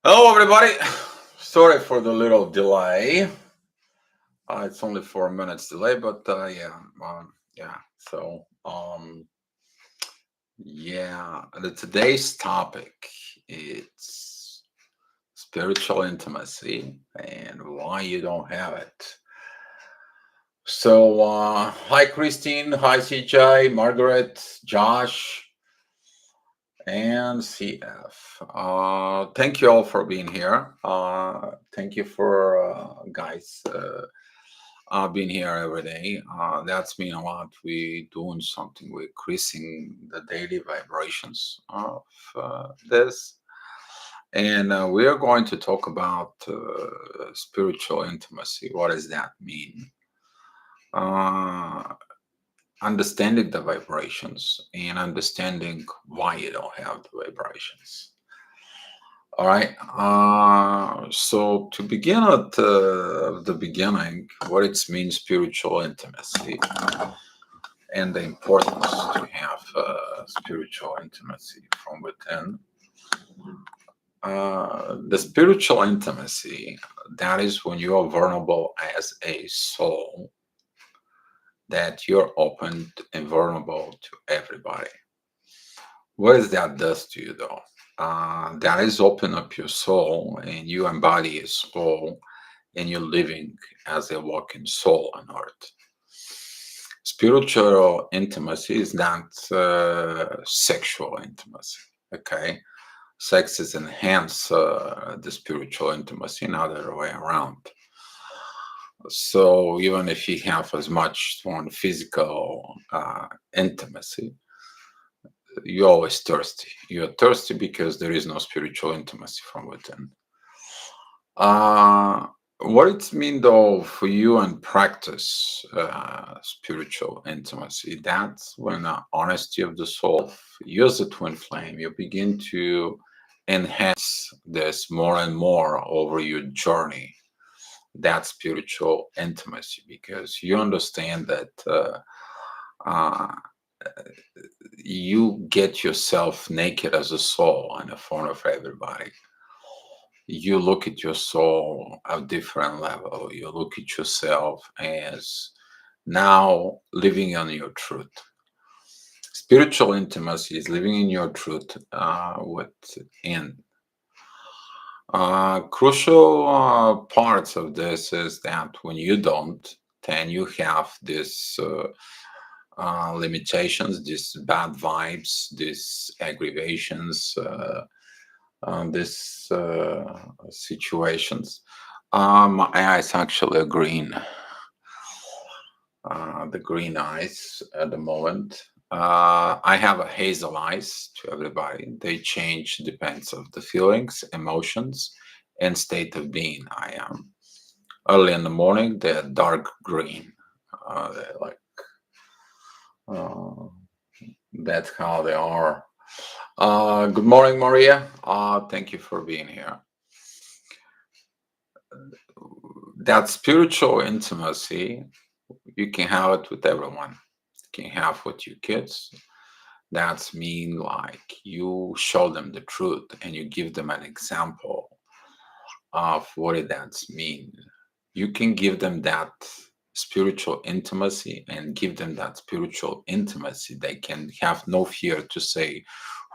Hello, everybody. Sorry for the little delay. It's only 4 minutes delay, but yeah. Today's topic is spiritual intimacy and why you don't have it. Hi, Christine. Hi, CJ, Margaret, Josh, and CF. Thank you all for being here. Thank you for guys being here every day. That's mean a lot. We doing something. We're increasing the daily vibrations of this, and we are going to talk about spiritual intimacy. What does that mean? Uh, Understanding the vibrations and understanding why you don't have the vibrations. All right. So to begin at the beginning, what it means spiritual intimacy and the importance to have spiritual intimacy from within. The spiritual intimacy, that is when you are vulnerable as a soul, that you're open and vulnerable to everybody. What does that does to you though? That is open up your soul and you embody a soul and you're living as a walking soul on earth. Spiritual intimacy is not sexual intimacy. Okay, sex is enhance the spiritual intimacy, not the other way around. So even if you have as much one physical intimacy, you're always thirsty. You're thirsty because there is no spiritual intimacy from within. Uh, what it mean though for you and practice spiritual intimacy? That's when honesty of the soul, use the twin flame. You begin to enhance this more and more over your journey. That spiritual intimacy because you understand that uh, you get yourself naked as a soul in the front of everybody. You look at your soul at a different level. You look at yourself as now living on your truth. Spiritual intimacy is living in your truth within. Crucial parts of this is that when you don't, then you have this limitations, these bad vibes, these aggravations, these situations. My eyes actually are green. The green eyes at the moment. I have a hazel eyes to everybody. They change depends of the feelings, emotions, and state of being I am. Early in the morning, they're dark green. They're like uh, that's how they are. Good morning, Maria. Thank you for being here. That spiritual intimacy, you can have it with everyone. You can have with your kids. That's mean like you show them the truth and you give them an example of what it does mean. You can give them that spiritual intimacy and give them that spiritual intimacy. They can have no fear to say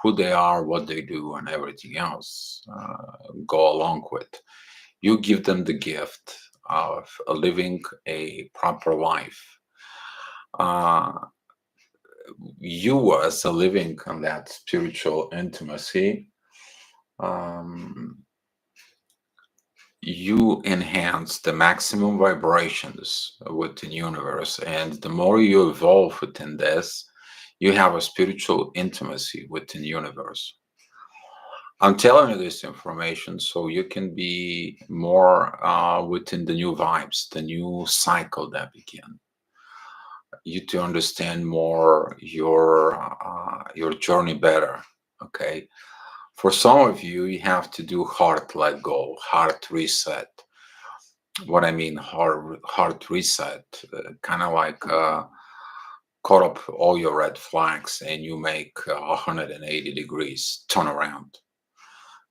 who they are, what they do, and everything else go along with. You give them the gift of living a proper life. Uh, you as a living on that spiritual intimacy, um, you enhance the maximum vibrations within universe, and the more you evolve within this, you have a spiritual intimacy within universe. I'm telling you this information so you can be more within the new vibes, the new cycle that begin. You to understand more your journey better. Okay, for some of you, you have to do heart let go, heart reset. What I mean, heart reset, kind of like cut up all your red flags and you make 180 degrees turn around.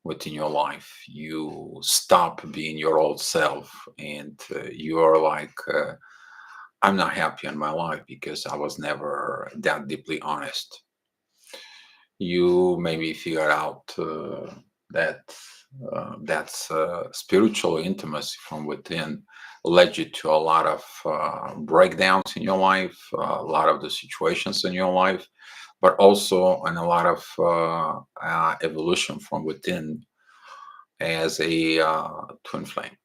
within your life. You stop being your old self, and you are like, I'm not happy in my life because I was never that deeply honest. You maybe figure out that that's spiritual intimacy from within led you to a lot of breakdowns in your life, a lot of the situations in your life, but also in a lot of evolution from within as a twin flame.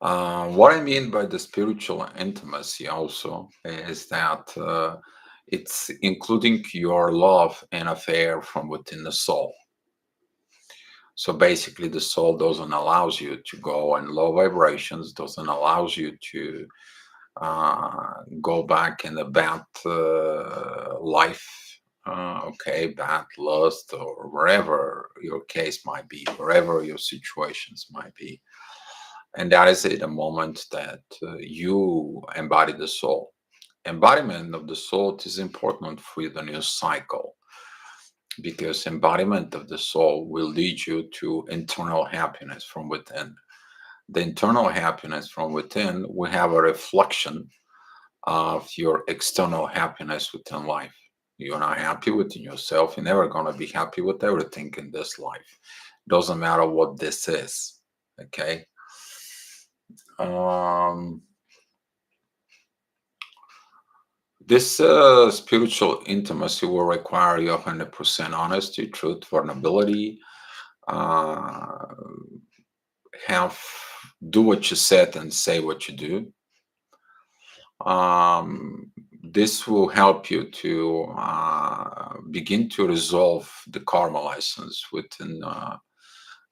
What I mean by the spiritual intimacy also is that it's including your love and affair from within the soul. So basically, the soul doesn't allows you to go in low vibrations, doesn't allows you to go back in the bad life, okay, bad lust, or wherever your case might be, wherever your situations might be. And that is at the moment that you embody the soul. Embodiment of the soul is important for the new cycle, because embodiment of the soul will lead you to internal happiness from within. The internal happiness from within will have a reflection of your external happiness within life. You're not happy within yourself, you're never going to be happy with everything in this life. Doesn't matter what this is. Okay. Um, this spiritual intimacy will require your 100% honesty, truth, vulnerability. Uh, have do what you said and say what you do. This will help you to begin to resolve the karma license within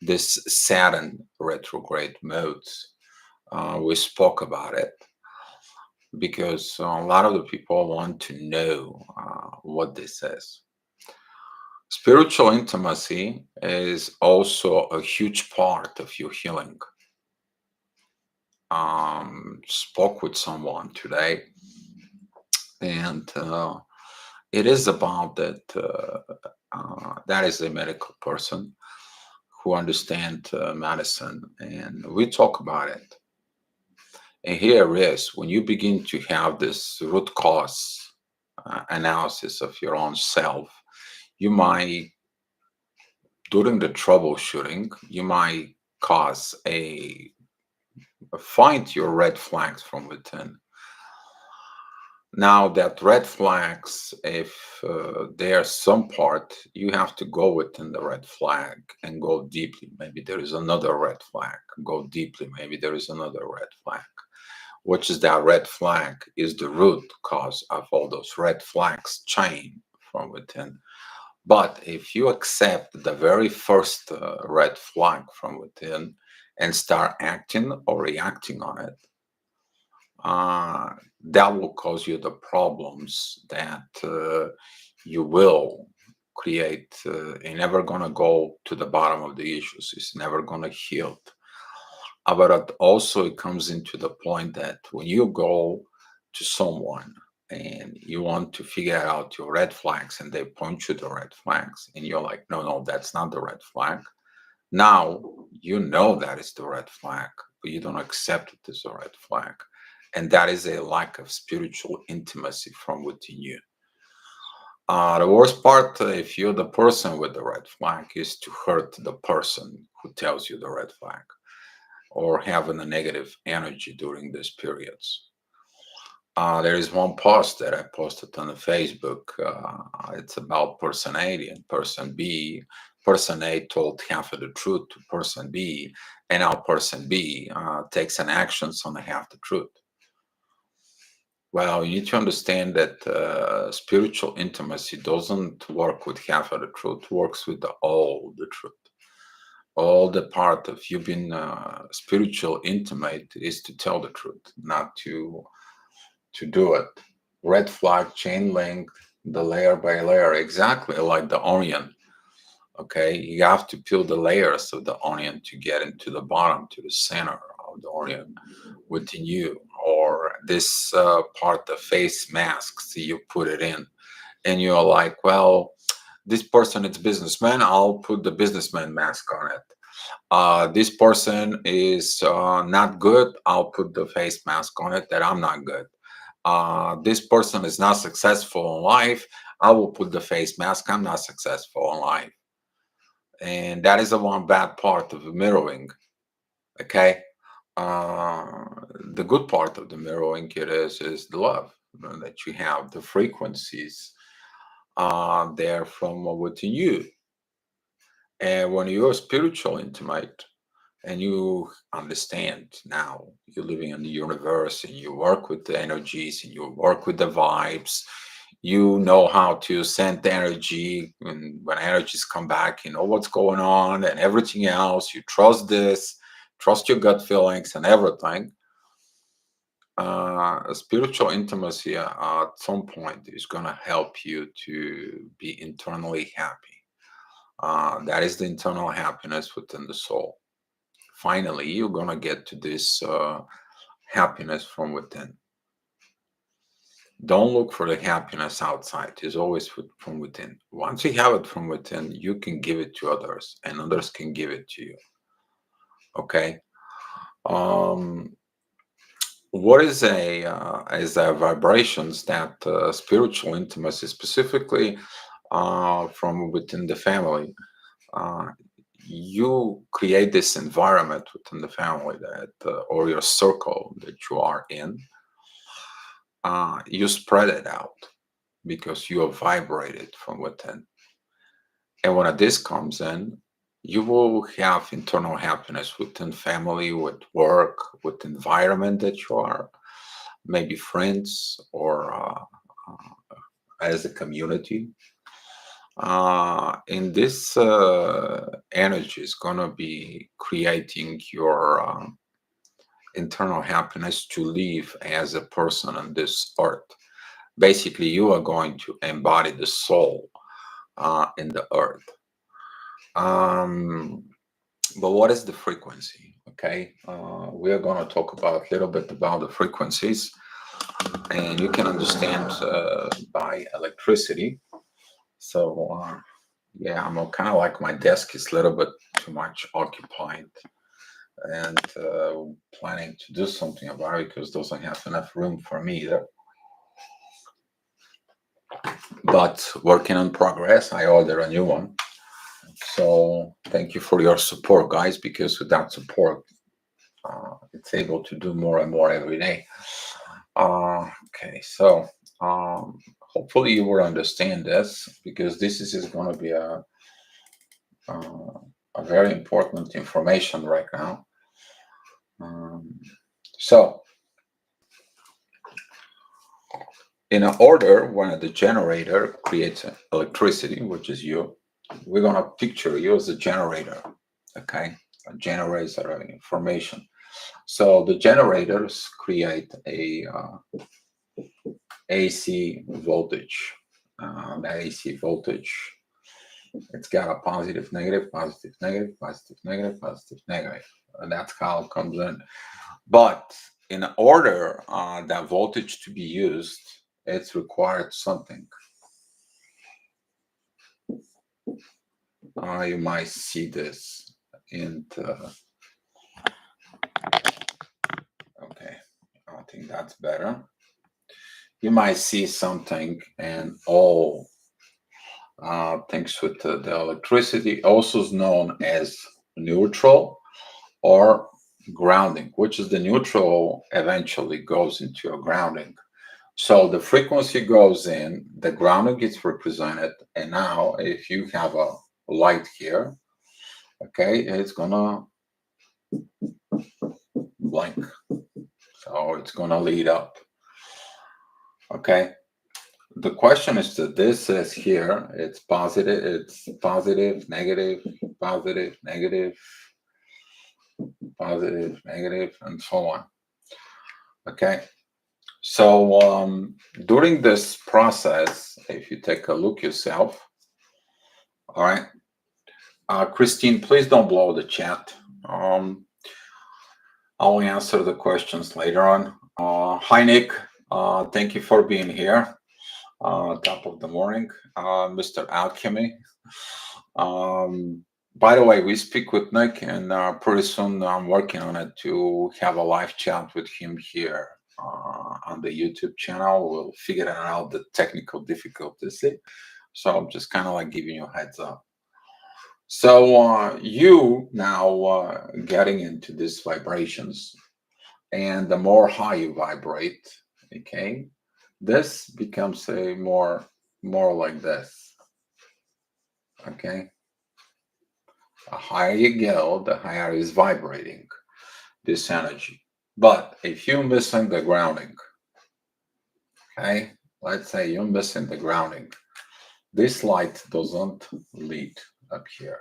this Saturn retrograde mode. We spoke about it because a lot of the people want to know what this is. Spiritual intimacy is also a huge part of your healing. Spoke with someone today, and it is about that. That is a medical person who understands medicine, and we talk about it. And here is when you begin to have this root cause analysis of your own self, you might, during the troubleshooting, you might cause a find your red flags from within. Now that red flags, if there's some part, you have to go within the red flag and go deeply. Maybe there is another red flag. Go deeply. Maybe there is another red flag. Which is that red flag is the root cause of all those red flags chain from within. But if you accept the very first red flag from within and start acting or reacting on it, uh, that will cause you the problems that you will create. You're never going to go to the bottom of the issues. It's never going to heal. But also, it comes into the point that when you go to someone and you want to figure out your red flags and they point you the red flags, and you're like, no, no, that's not the red flag. Now you know that is the red flag, but you don't accept it as a red flag. And that is a lack of spiritual intimacy from within you. The worst part, if you're the person with the red flag, is to hurt the person who tells you the red flag or having a negative energy during these periods. There is one post that I posted on the Facebook. It's about person A and person B. Person A told half of the truth to person B, and now person B takes an actions on the half the truth. Well, you need to understand that spiritual intimacy doesn't work with half of the truth, works with all the truth. All the part of you being spiritual intimate is to tell the truth, not to do it. Red flag, chain link, the layer by layer, exactly like the onion. Okay, you have to peel the layers of the onion to get into the bottom, to the center of the onion within you, or this part of face masks, you put it in, and you're like, well, This person is businessman, I'll put the businessman mask on it. This person is not good, I'll put the face mask on it that I'm not good. This person is not successful in life, I will put the face mask, I'm not successful in life. And that is the one bad part of the mirroring. Okay. uh, the good part of the mirroring it is the love that you have, the frequencies there from within you. And when you're spiritual intimate and you understand now you're living in the universe and you work with the energies and you work with the vibes, you know how to send the energy, and when energies come back, you know what's going on and everything else. You trust this, trust your gut feelings and everything. A spiritual intimacy at some point is going to help you to be internally happy. That is the internal happiness within the soul. Finally, you're going to get to this happiness from within. Don't look for the happiness outside. It's always from within. Once you have it from within, you can give it to others and others can give it to you. Okay. Um, what is a vibrations that spiritual intimacy, specifically from within the family. Uh, you create this environment within the family that or your circle that you are in. You spread it out because you are vibrated from within. And when this comes in, you will have internal happiness within family, with work, with environment that you are, maybe friends or as a community. And this energy is going to be creating your internal happiness to live as a person on this earth. Basically, you are going to embody the soul in the earth. Um, but what is the frequency? Okay, we are going to talk about a little bit about the frequencies, and you can understand by electricity. So, yeah, I'm kind of like my desk is a little bit too much occupied, and planning to do something about it because doesn't have enough room for me either. But working on progress, I order a new one. So thank you for your support, guys, because without support, it's able to do more and more every day. Okay, so hopefully you will understand this because this is going to be a very important information right now. So, in an order, when the generator creates electricity, which is you, we're going to picture you as a generator, okay? A generator of information. So the generators create a AC voltage. That AC voltage, it's got a positive, negative, positive, negative, positive, negative, positive, negative. And that's how it comes in. But in order that voltage to be used, it's required something. You might see this in the, okay, I think that's better. You might see something and all things with the electricity, also is known as neutral or grounding, which is the neutral eventually goes into a grounding. So the frequency goes in, the grounding gets represented, and now if you have a light here, okay, it's gonna blink. So it's gonna lead up. Okay. The question is that this says here, it's positive, negative, positive, negative, positive, negative, and so on. Okay. So during this process, if you take a look yourself, all right, Christine, please don't blow the chat. I'll answer the questions later on. Hi, Nick. Thank you for being here. top of the morning, Mr. Alchemy. By the way, we speak with Nick, and pretty soon I'm working on it to have a live chat with him here on the YouTube channel. We'll figure out the technical difficulties. So I'm just kind of like giving you a heads up. So you now getting into these vibrations, and the more high you vibrate, okay, this becomes a more like this, okay. The higher you go, the higher is vibrating this energy. But if you're missing the grounding, okay, let's say you're missing the grounding, this light doesn't lead up here.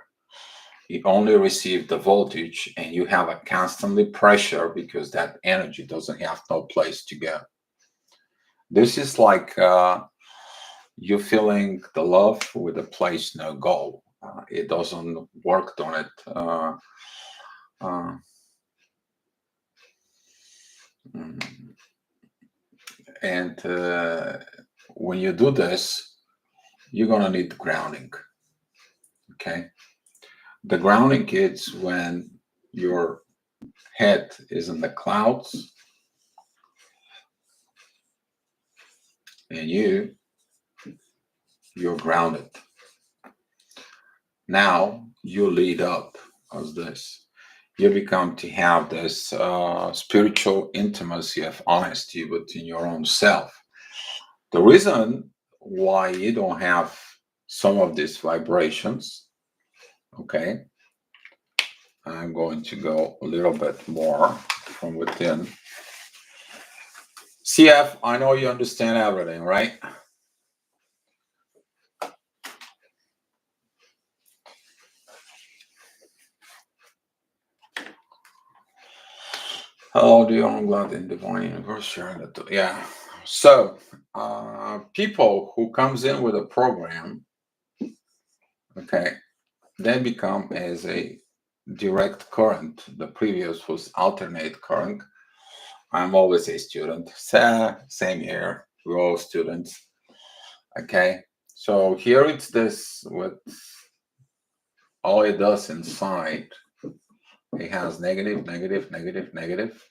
You only receive the voltage, and you have a constantly pressure because that energy doesn't have no place to go. This is like you're feeling the love with a place no goal. It doesn't work on it. Uh, mm, and when you do this, you're gonna need grounding. Okay, the grounding is when your head is in the clouds and you're grounded. Now you lead up as this. You become to have this spiritual intimacy of honesty within your own self. The reason why you don't have some of these vibrations, okay, I'm going to go a little bit more from within. CF, I know you understand everything, right? Hello, dear, I'm glad in divine universe sharing it. Yeah. So, people who comes in with a program, okay, they become as a direct current. The previous was alternate current. I'm always a student. So, same here. We're all students. Okay. So here it's this with all it does inside. It has negative, negative, negative, negative.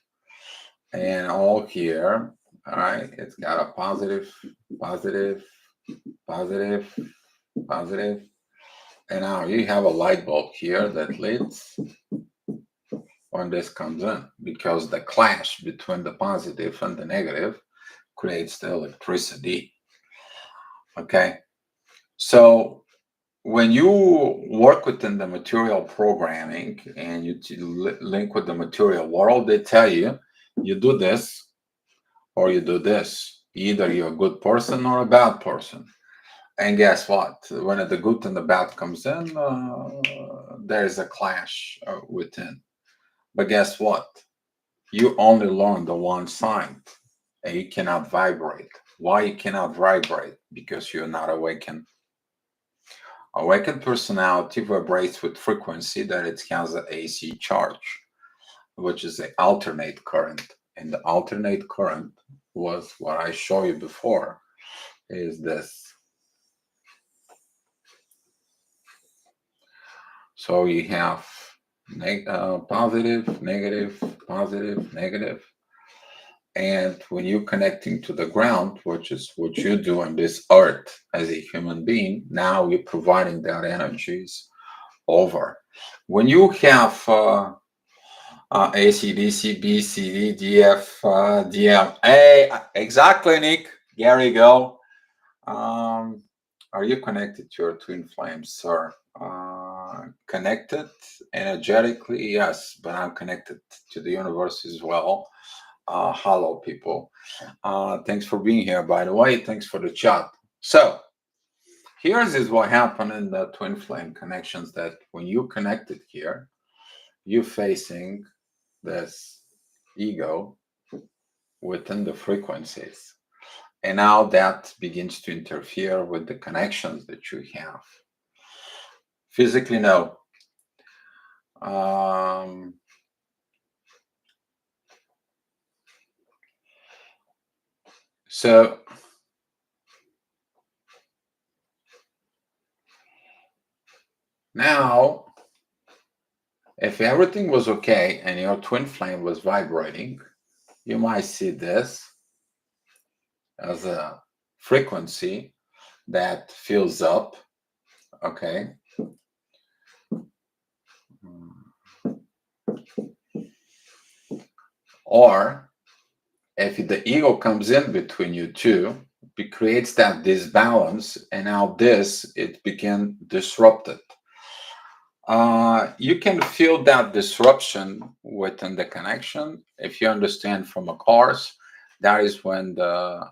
And all here, all right, it's got a positive, positive, positive, positive. And now you have a light bulb here that leads when this comes in, because the clash between the positive and the negative creates the electricity. Okay. So when you work within the material programming and you link with the material world, they tell you you do this or you do this. Either you're a good person or a bad person. And guess what? When the good and the bad comes in, there's a clash within. But guess what? You only learn the one side, and you cannot vibrate. Why you cannot vibrate? Because you're not awakened. Awakened personality vibrates with frequency that it has an AC charge, which is an alternate current. And the alternate current was what I showed you before, is this. So you have positive, negative, positive, negative. And when you're connecting to the ground, which is what you do on this earth as a human being, now you're providing that energies over. When you have ACDC, BCD, DF, DM, hey, exactly, Nick. There you go. Um, are you connected to your twin flames, sir? Connected energetically, yes, but I'm connected to the universe as well. Hello, people. Thanks for being here, by the way. Thanks for the chat. So, here's is what happened in the twin flame connections, that when you connected here, you're facing this ego within the frequencies. And now that begins to interfere with the connections that you have. Physically, no. Um, so Now, if everything was okay and your twin flame was vibrating, you might see this as a frequency that fills up, okay? Or if the ego comes in between you two, it creates that disbalance, and now this it became disrupted. You can feel that disruption within the connection. If you understand from a course, that is when the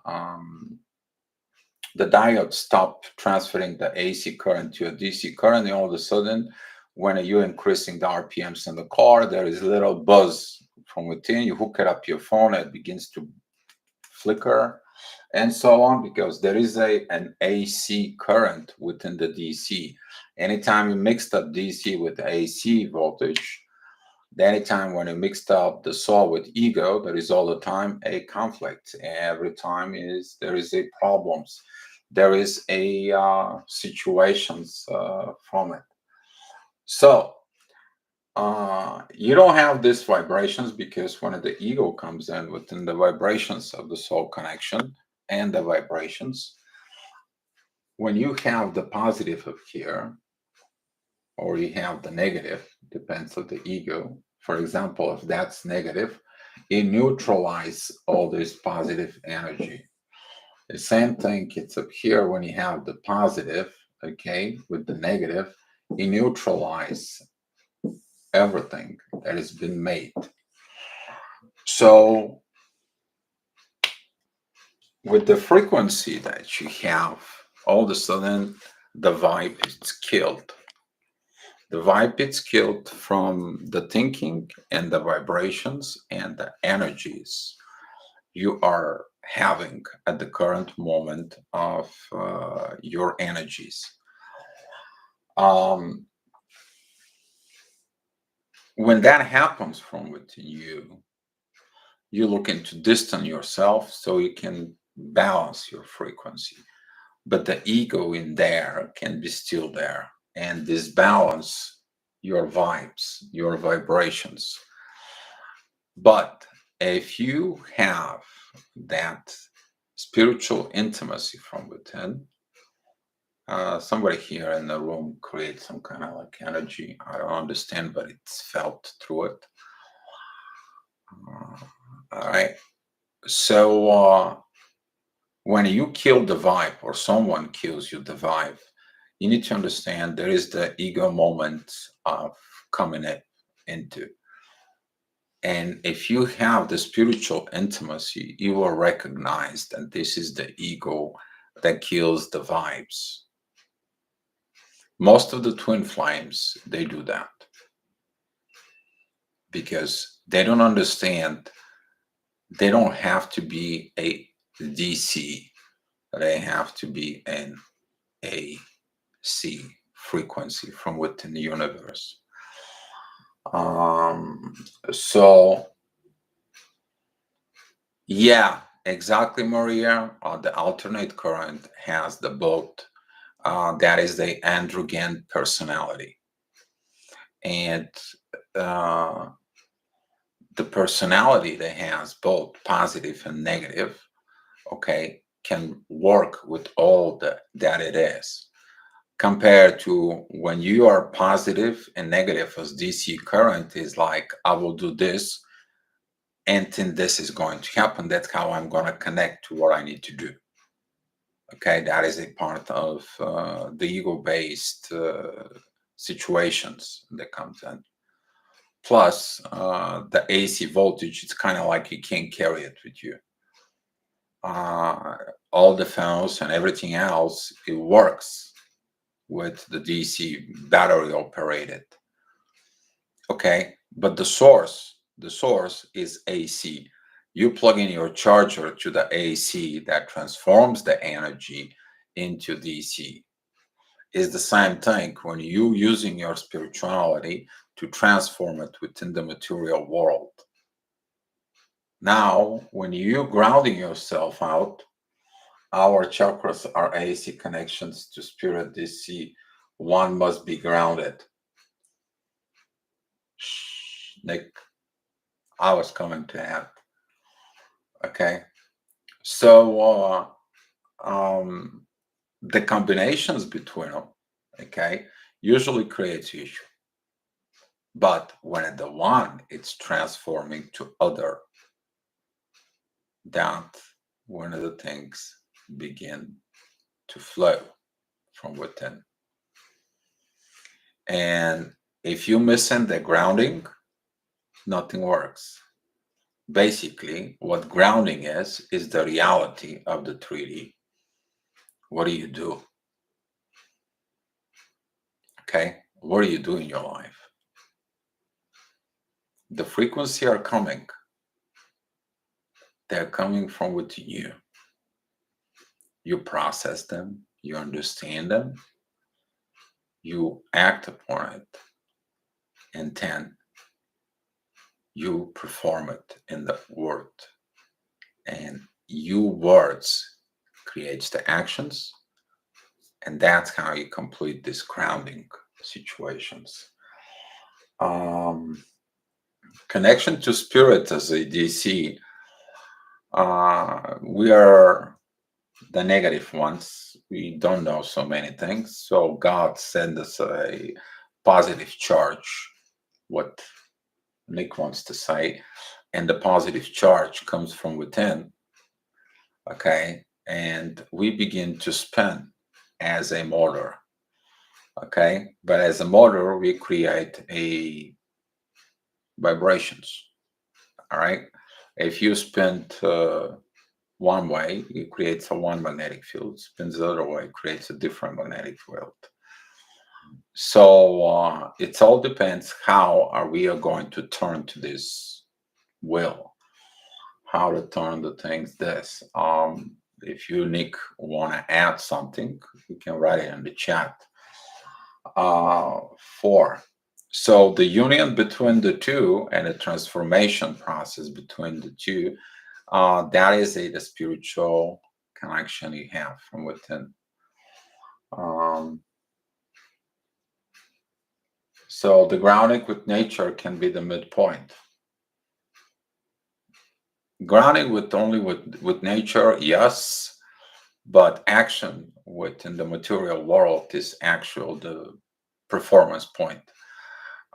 diode stop transferring the AC current to a DC current, and all of a sudden, when you're increasing the RPMs in the car, there is a little buzz from within. You hook it up your phone, it begins to flicker, and so on, because there is an AC current within the DC. Anytime you mix up DC with AC voltage, anytime when you mixed up the soul with ego, there is all the time a conflict. Every time is there is a problems. There is a situations from it. So you don't have these vibrations because when the ego comes in within the vibrations of the soul connection and the vibrations, when you have the positive of here or you have the negative, depends on the ego. For example, if that's negative, it neutralizes all this positive energy. The same thing, it's up here when you have the positive, okay, with the negative, it neutralizes everything that has been made. So with the frequency that you have, all of a sudden the vibe is killed. The vibe is killed from the thinking and the vibrations and the energies you are having at the current moment of your energies. Um, when that happens from within you, you look into distance yourself so you can balance your frequency. But the ego in there can be still there and disbalance your vibes, your vibrations. But if you have that spiritual intimacy from within, somebody here in the room creates some kind of like energy. I don't understand, but it's felt through it. All right. So when you kill the vibe or someone kills you the vibe, you need to understand there is the ego moment of coming into. And if you have the spiritual intimacy, you will recognize that this is the ego that kills the vibes. Most of the twin flames, they do that because they don't understand they don't have to be a DC, they have to be an AC frequency from within the universe. Um, so yeah, exactly, Maria. The alternate current has the both. That is the androgen personality, and uh, the personality that has both positive and negative, okay, can work with all that it is. Compared to when you are positive and negative as DC current is like, I will do this and then this is going to happen. That's how I'm going to connect to what I need to do. Okay, that is a part of the ego-based situations that comes in. Plus, the AC voltage, it's kind of like you can't carry it with you. All the phones and everything else, it works with the DC battery operated. Okay, but the source is AC. You plug in your charger to the AC that transforms the energy into DC. Is the same thing when you using your spirituality to transform it within the material world. Now, when you grounding yourself out, our chakras are AC connections to spirit DC one must be grounded. Shh, Nick, I was coming to that. Okay. So the combinations between them, okay, usually creates issue. But when the one it's transforming to other, that one of the things begin to flow from within. And if you missing the grounding, nothing works. Basically, what grounding is the reality of the 3D. What do you do? Okay, what do you do in your life? The frequency are coming. They're coming from within you. You process them, you understand them, you act upon it, and then you perform it in the word. And you words creates the actions, and that's how you complete these grounding situations. Um, Connection to spirit as a DC. We are the negative ones. We don't know so many things. So God send us a positive charge, what Nick wants to say. And the positive charge comes from within. Okay. And we begin to spin as a motor. Okay. But as a motor, we create a vibrations. All right. If you spin one way, it creates a one magnetic field. Spins the other way, it creates a different magnetic field. So it all depends how are we are going to turn to this will, how to turn the things this. If you, Nick, want to add something, you can write it in the chat. Four. So the union between the two and the transformation process between the two, that is the spiritual connection you have from within. So the grounding with nature can be the midpoint. Grounding with only with nature, yes, but action within the material world is actual the performance point.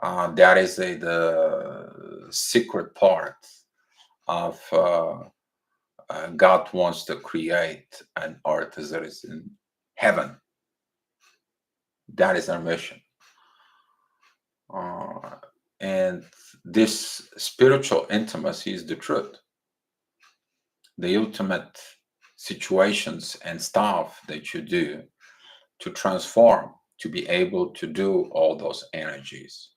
That is the secret part of God wants to create an earth that is in heaven. That is our mission. And this spiritual intimacy is the truth. The ultimate situations and stuff that you do to transform, to be able to do all those energies.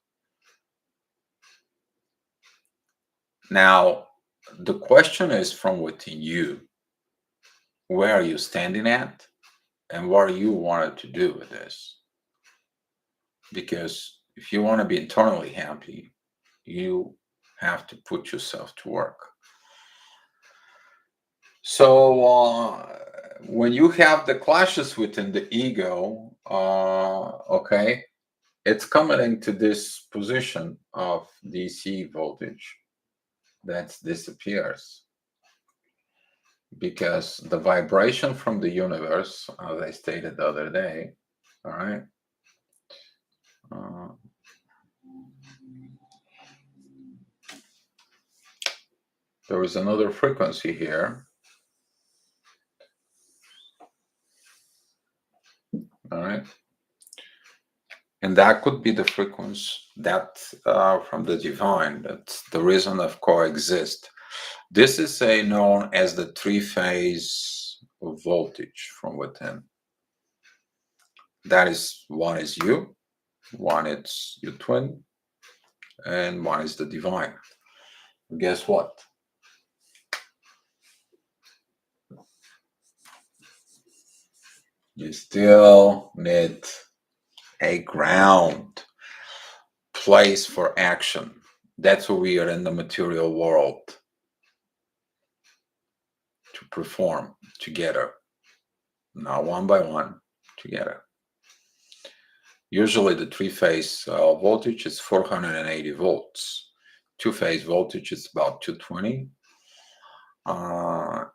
Now, the question is from within you, where are you standing at and what you wanted to do with this? Because if you want to be internally happy, you have to put yourself to work. So when you have the clashes within the ego, okay, it's coming into this position of DC voltage that disappears because the vibration from the universe, as I stated the other day, all right, there is another frequency here. All right. And that could be the frequency that from the divine, that's the reason of coexist. This is known as the three-phase voltage from within. That is, one is you, one is your twin, and one is the divine. Guess what? You still need a ground place for action. That's where we are in the material world to perform together, not one by one, together. Usually the three-phase voltage is 480 volts. Two-phase voltage is about 220.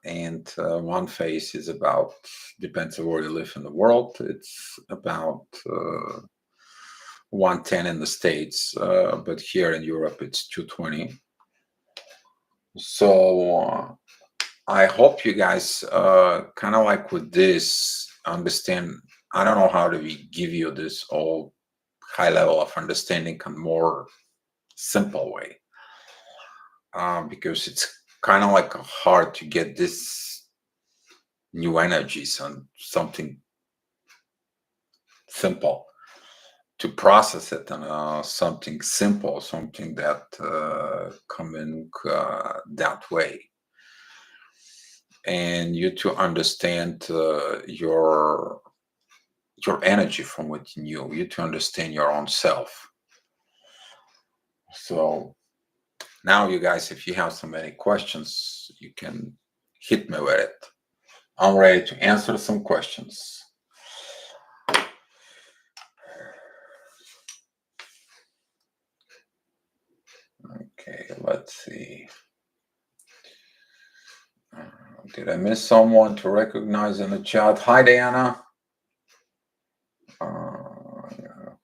And one phase is about, depends on where you live in the world, it's about 110 in the States, but here in Europe it's 220. So I hope you guys kind of like with this understand. I don't know how to give you this all high level of understanding in more simple way, because it's kind of like hard to get this new energies on something simple, to process it on something simple, something that coming that way, and you to understand your energy from within you to understand your own self. So now, you guys, if you have so many questions, you can hit me with it. I'm ready to answer some questions. Okay, let's see. Did I miss someone to recognize in the chat? Hi, Diana.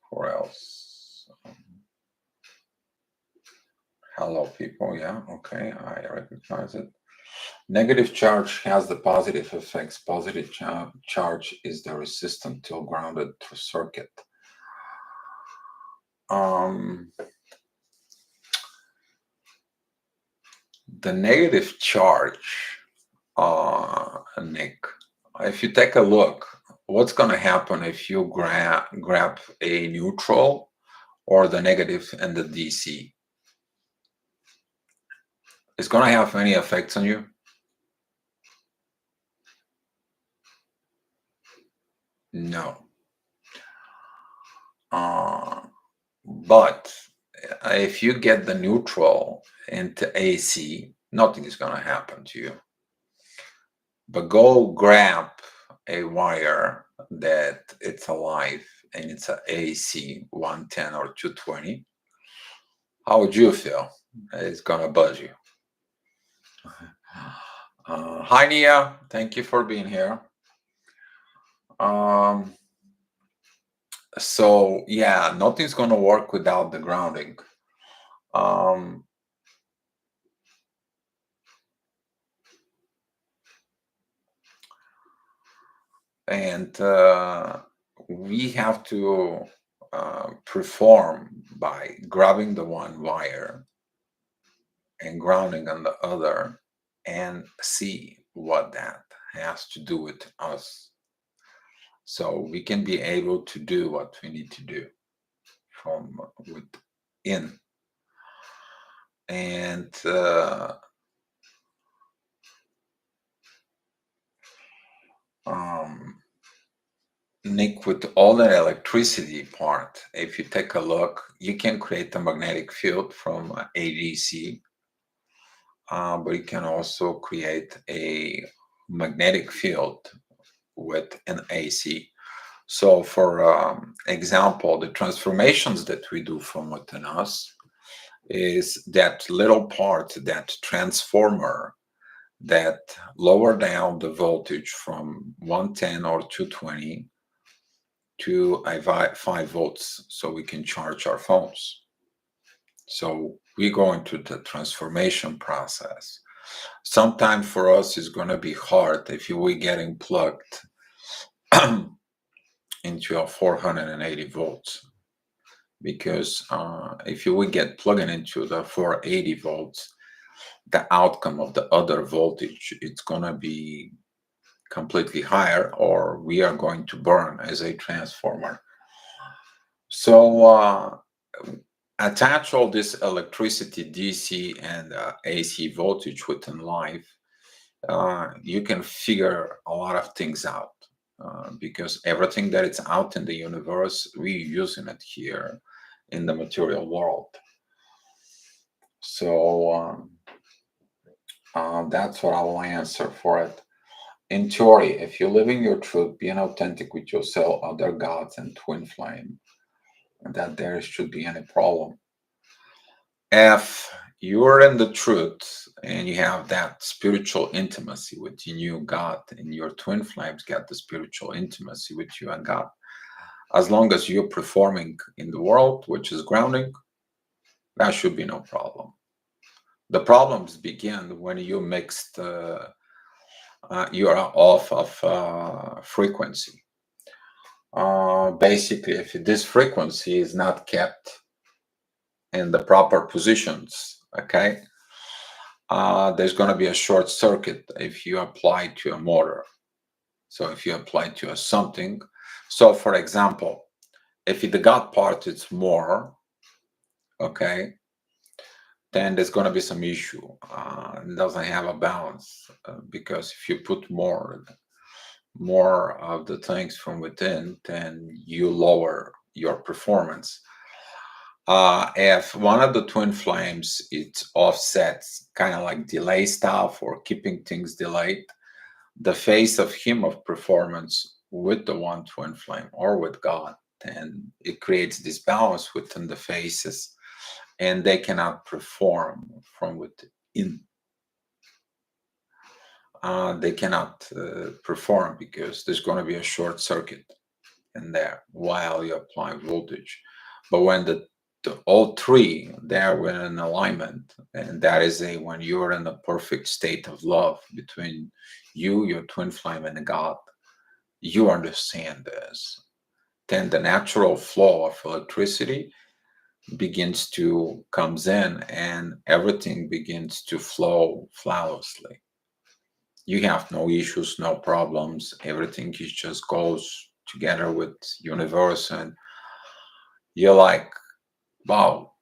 Who else? Hello, people. Yeah, okay, I recognize it. Negative charge has the positive effects. Positive charge is the resistant till grounded through circuit. The negative charge, Nick, if you take a look, what's going to happen if you grab a neutral or the negative and the DC? It's going to have any effects on you? No. But if you get the neutral into AC, nothing is going to happen to you. But go grab a wire that it's alive and it's a AC 110 or 220. How would you feel? It's going to buzz you. Hi, Nia. Thank you for being here. So yeah, nothing's going to work without the grounding. And we have to perform by grabbing the one wire and grounding on the other and see what that has to do with us, so we can be able to do what we need to do from within. And Nick, with all the electricity part, if you take a look, you can create a magnetic field from ADC, but you can also create a magnetic field with an AC. So for example, the transformations that we do from within us is that little part, that transformer, that lower down the voltage from 110 or 220 to 5 volts, so we can charge our phones. So we go into the transformation process. Sometimes for us it's going to be hard if we're getting plugged into a 480 volts, because if you would get plugged into the 480 volts, the outcome of the other voltage, it's going to be completely higher, or we are going to burn as a transformer. So attach all this electricity, DC and AC voltage within life, you can figure a lot of things out, because everything that is out in the universe, we're using it here in the material world. So that's what I will answer for it. In theory, if you're living your truth, being authentic with yourself, other gods, and twin flame, that there should be any problem. If you're in the truth and you have that spiritual intimacy with your new God, and your twin flames get the spiritual intimacy with you and God, as long as you're performing in the world, which is grounding, that should be no problem. The problems begin when you mixed, you are off of frequency. Basically, if this frequency is not kept in the proper positions, okay, there's going to be a short circuit if you apply to a motor. So if you apply to a something, so for example, if the God part is more, okay, then there's going to be some issue. It doesn't have a balance because if you put more of the things from within, then you lower your performance. If one of the twin flames it offsets, kind of like delay stuff or keeping things delayed, the face of him of performance with the one twin flame or with God, then it creates this balance within the faces, and they cannot perform from within. They cannot perform because there's going to be a short circuit in there while you apply voltage. But when all three they're in alignment, and that is when you're in a perfect state of love between you, your twin flame, and God, you understand this. Then the natural flow of electricity begins to comes in, and everything begins to flow flawlessly. You have no issues, no problems. Everything is just goes together with universe, and you're like, wow.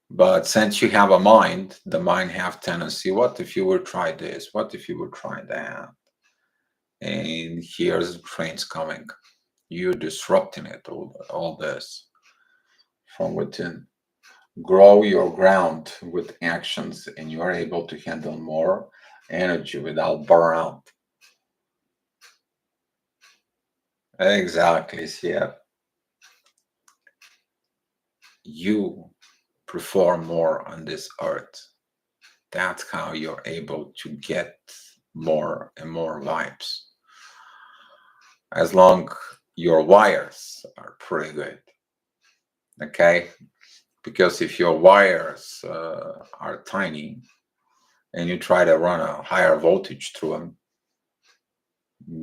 But since you have a mind, the mind have tendency, what if you would try this? What if you would try that? And here's the trains coming. You're disrupting it, all this from within. Grow your ground with actions, and you are able to handle more energy without burnout. Exactly, yeah. You perform more on this earth. That's how you're able to get more and more vibes. As long your wires are pretty good, okay? Because if your wires are tiny and you try to run a higher voltage through them,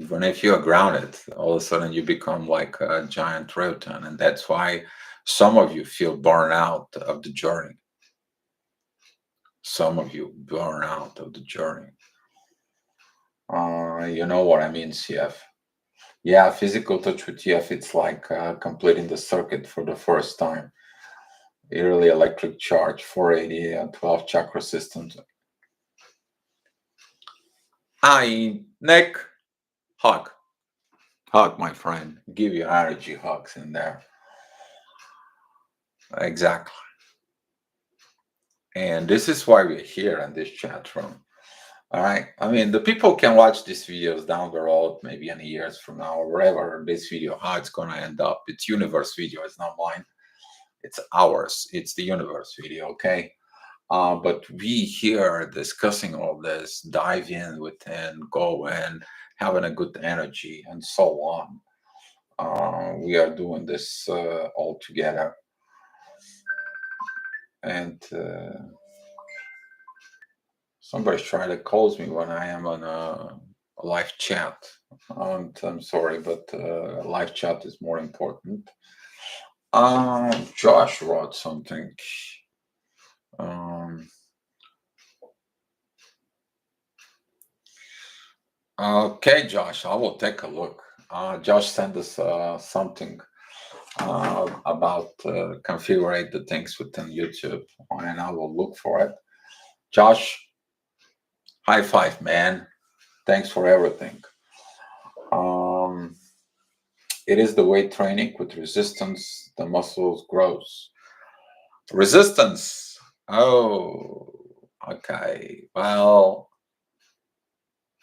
even if you're grounded, all of a sudden you become like a giant Rotan, and that's why some of you feel burned out of the journey. Some of you burn out of the journey. You know what I mean, CF? Yeah, physical touch with TF, it's like completing the circuit for the first time. Early electric charge, 480 and 12 chakra systems. Hi, Nick. Hug. Hug, my friend. Give you energy hugs in there. Exactly. And this is why we're here in this chat room. All right. I mean, the people can watch these videos down the road, maybe in years from now, or wherever this video, how it's going to end up. It's universe video. It's not mine. It's ours. It's the universe video. Okay. But we here discussing all this, dive in within, go in, having a good energy, and so on. We are doing this all together. And somebody's trying to call me when I am on a live chat. And I'm sorry, but live chat is more important. Josh wrote something. Um, okay, Josh, I will take a look. Josh sent us something about configure the things within YouTube, and I will look for it. Josh, high five, man. Thanks for everything. Um, it is the weight training with resistance, the muscles grows. Resistance. Oh, okay. Well,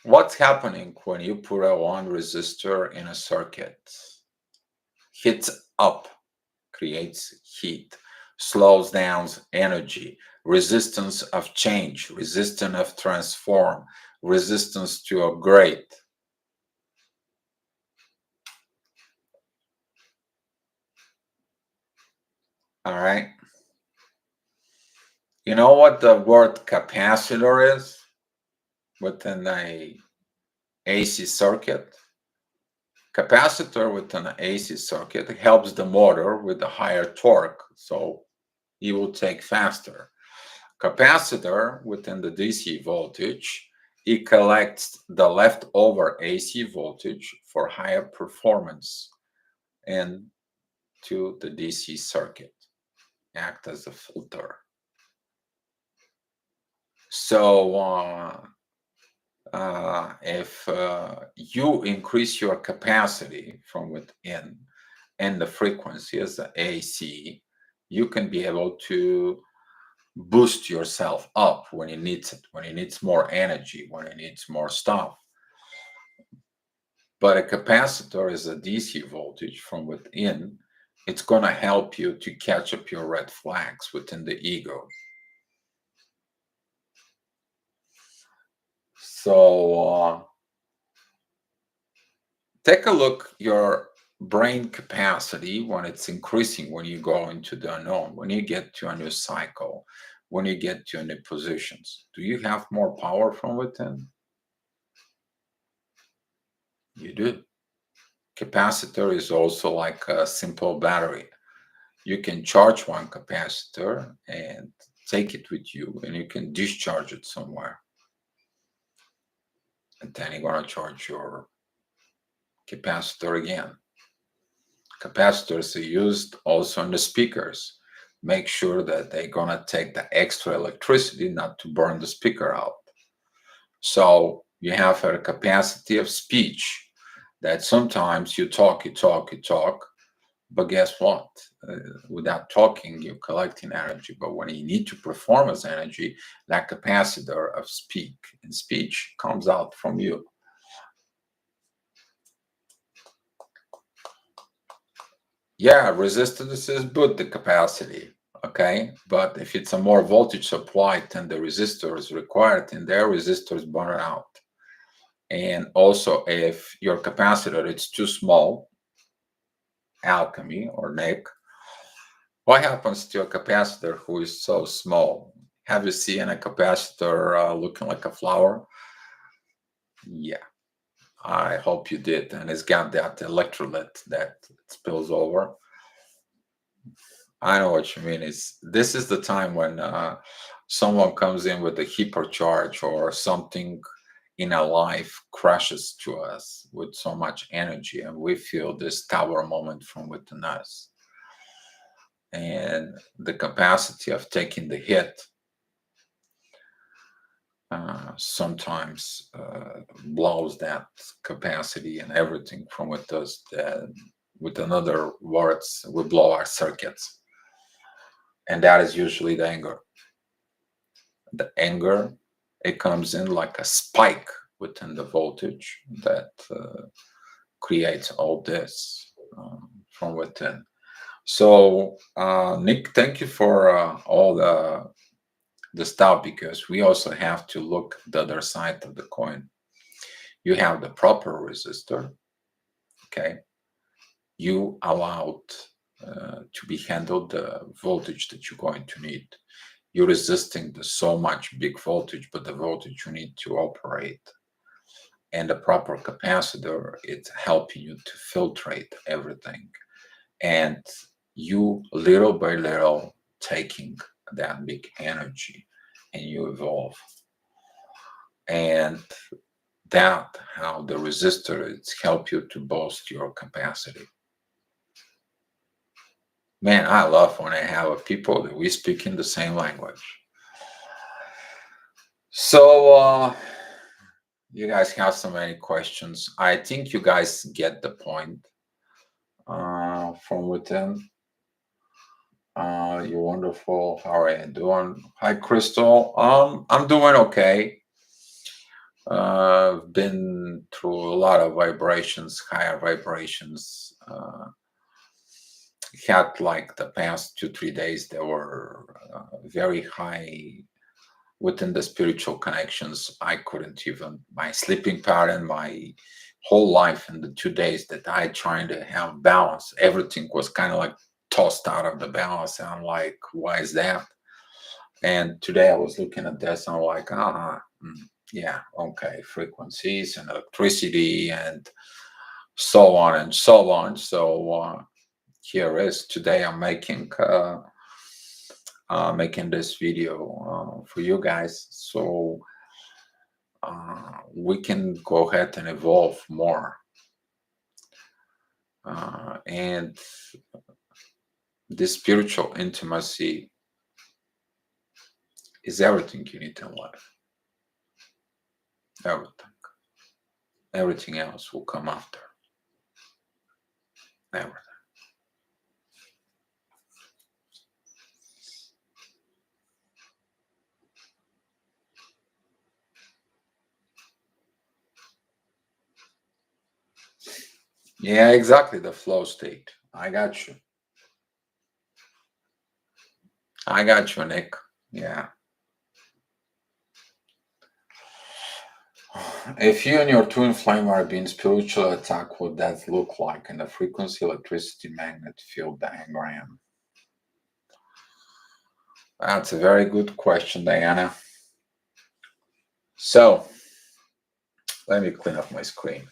what's happening when you put a one resistor in a circuit? Hits up. creates heat, slows down energy, resistance of change, resistance of transform, resistance to upgrade. All right. You know what the word capacitor is within a AC circuit? Capacitor within an AC circuit helps the motor with the higher torque, so it will take faster. Capacitor within the DC voltage, it collects the leftover AC voltage for higher performance into the DC circuit, act as a filter. So if you increase your capacity from within and the frequency as the AC, you can be able to boost yourself up when it needs it, when it needs more energy, when it needs more stuff. But a capacitor is a DC voltage from within. It's going to help you to catch up your red flags within the ego. So take a look your brain capacity when it's increasing, when you go into the unknown, when you get to a new cycle, when you get to new positions. Do you have more power from within? You do. Capacitor is also like a simple battery. You can charge one capacitor and take it with you, and you can discharge it somewhere. And then you're going to charge your capacitor again. Capacitors are used also in the speakers. Make sure that they're going to take the extra electricity not to burn the speaker out. So you have a capacity of speech that sometimes you talk, but guess what? Without talking, you're collecting energy. But when you need to perform as energy, that capacitor of speech comes out from you. Yeah, resistance is good, the capacity, okay? But if it's a more voltage supply than the resistor is required, then their resistors burn out. And also, if your capacitor is too small, alchemy or Nick, what happens to a capacitor who is so small? Have you seen a capacitor looking like a flower? Yeah, I hope you did. And it's got that electrolyte that spills over. I know what you mean. This is the time when someone comes in with a hypercharge or something in our life crashes to us with so much energy, and we feel this tower moment from within us. And the capacity of taking the hit sometimes blows that capacity and everything from with us. With another words, we blow our circuits, and that is usually the anger. The anger, it comes in like a spike within the voltage that creates all this from within. So Nick, thank you for all the stuff, because we also have to look the other side of the coin. You have the proper resistor, okay? You allowed to be handled the voltage that you're going to need. You're resisting the so much big voltage, but the voltage you need to operate. And the proper capacitor, it's helping you to filtrate everything. And you little by little taking that big energy and you evolve. And that how the resistor it's help you to boost your capacity. Man, I love when I have people that we speak in the same language. So you guys have so many questions. I think you guys get the point from within. You're wonderful. How are you doing? Hi, Crystal. I'm doing okay. I've been through a lot of vibrations, higher vibrations. had like the past 2 3 days, they were very high within the spiritual connections. I couldn't even, my sleeping pattern, my whole life in the 2 days that I trying to have balance, everything was kind of like tossed out of the balance. And I'm like, why is that? And today I was looking at this and I'm like, yeah, okay, frequencies and electricity and so on and so on. So here is today I'm making this video for you guys, so we can go ahead and evolve more. And this spiritual intimacy is everything you need in life. Everything. Everything else will come after. Everything. Yeah, exactly. The flow state. I got you. I got you, Nick. Yeah. If you and your twin flame are being spiritually attacked, what does that look like in the frequency, electricity, magnet field diagram? That's a very good question, Diana. So let me clean up my screen.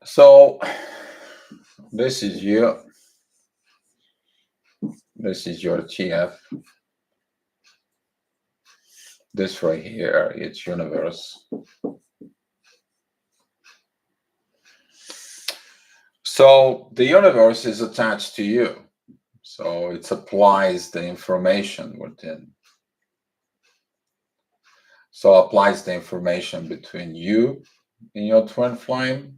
So this is you. This is your TF. This right here, it's universe. So the universe is attached to you. So it applies the information within. So applies the information between you and your twin flame.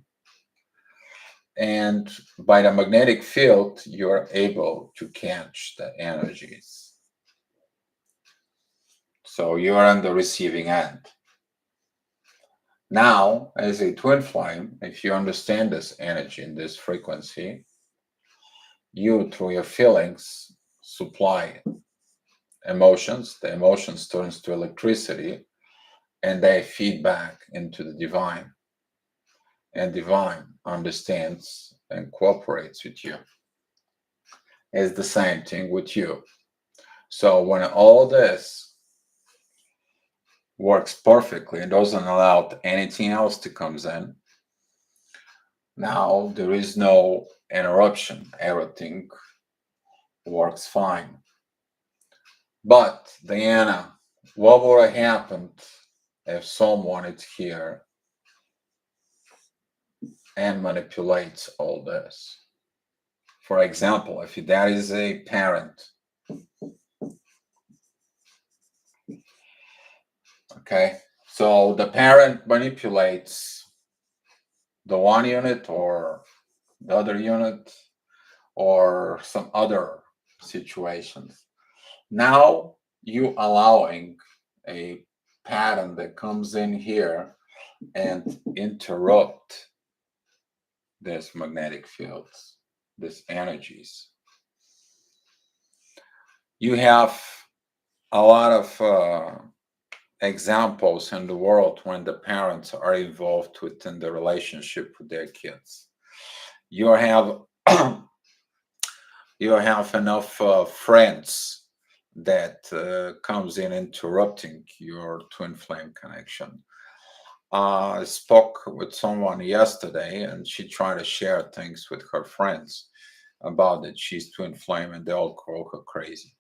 And by the magnetic field, you're able to catch the energies. So you're on the receiving end. Now, as a twin flame, if you understand this energy and this frequency, you, through your feelings, supply emotions. The emotions turns to electricity, and they feed back into the divine. And divine understands and cooperates with you. It's the same thing with you. So when all this works perfectly and doesn't allow anything else to comes in, now there is no interruption. Everything works fine. But Diana, what would have happened if someone is here and manipulates all this? For example, if that is a parent, okay, so the parent manipulates the one unit or the other unit or some other situations. Now you allowing a pattern that comes in here and interrupt these magnetic fields, these energies. You have a lot of examples in the world when the parents are involved within the relationship with their kids. You have you have enough friends that comes in interrupting your twin flame connection. I spoke with someone yesterday, and she tried to share things with her friends about that she's twin flame, and they all call her crazy.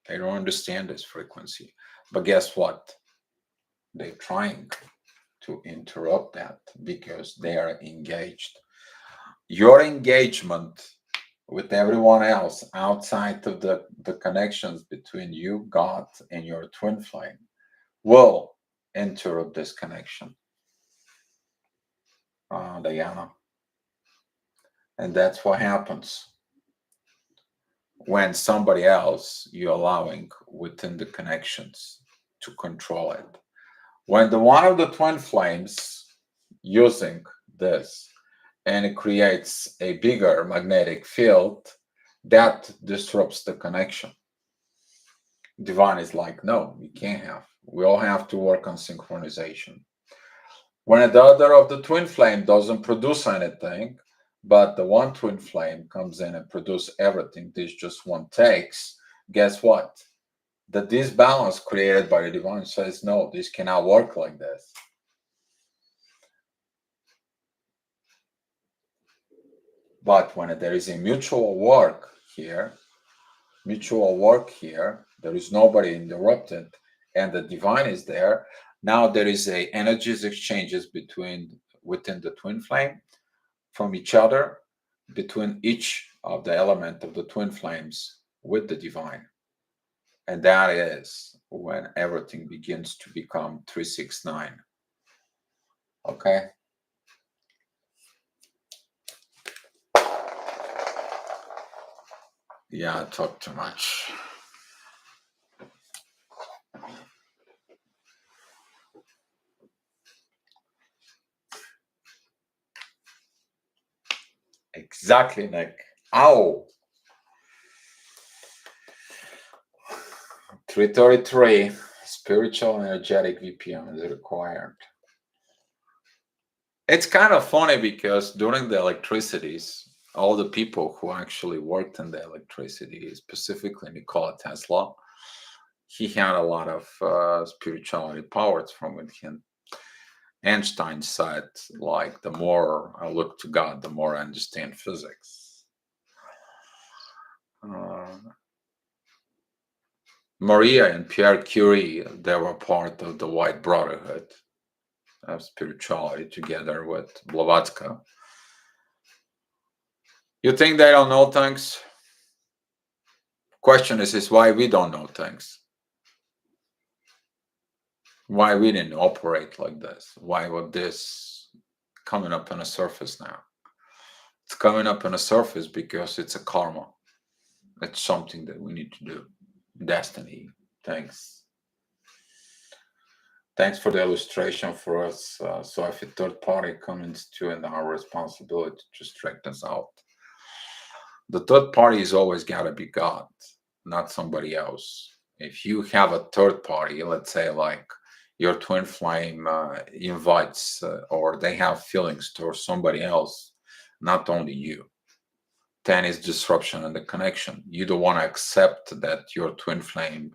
They don't understand this frequency. But guess what? They're trying to interrupt that because they are engaged. Your engagement with everyone else outside of the connections between you, God, and your twin flame will interrupt this connection, Diana. And that's what happens when somebody else you're allowing within the connections to control it. When the one of the twin flames using this and it creates a bigger magnetic field that disrupts the connection. Divine is like, no, we can't have. We all have to work on synchronization. When the other of the twin flame doesn't produce anything, but the one twin flame comes in and produce everything, this just one takes, guess what? The disbalance created by the divine says, no, this cannot work like this. But when there is a mutual work here, there is nobody interrupted, and the divine is there. Now there is a energies exchanges within the twin flame from each other, between each of the element of the twin flames with the divine. And that is when everything begins to become 369. Okay? Yeah, I talk too much. Exactly, Nick. Ow. 333, spiritual energetic VPN is required. It's kind of funny because during the electricities, all the people who actually worked in the electricity, specifically Nikola Tesla, he had a lot of spirituality powers from within. Einstein said, like, the more I look to God, the more I understand physics. Maria and Pierre Curie, they were part of the White Brotherhood of spirituality together with Blavatsky. You think they don't know things? Question is why we don't know things. Why we didn't operate like this? Why was this coming up on the surface now? It's coming up on the surface because it's a karma. It's something that we need to do. Destiny. Thanks. Thanks for the illustration for us. So if a third party comes to and our responsibility to straighten us out. The third party is always got to be God, not somebody else. If you have a third party, let's say like your twin flame invites or they have feelings towards somebody else, not only you, then it's disruption in the connection. You don't want to accept that your twin flame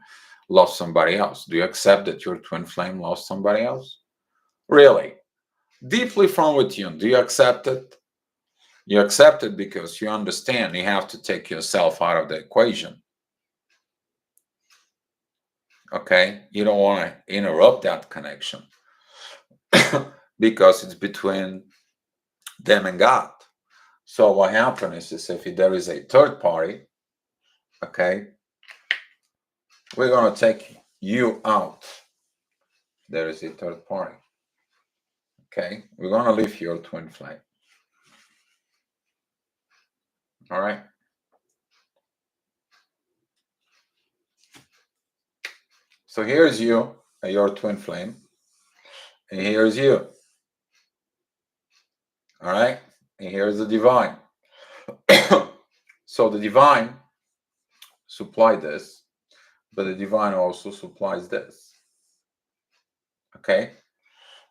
loves somebody else. Do you accept that your twin flame loves somebody else? Really? Deeply from within, do you accept it? You accept it because you understand you have to take yourself out of the equation. Okay? You don't want to interrupt that connection because it's between them and God. So what happens is if there is a third party, okay, we're going to take you out. There is a third party. Okay? We're going to leave your twin flame. All right? So here's you, your twin flame. and here's you. All right, and here's the divine. So the divine supply this, but the divine also supplies this. Okay,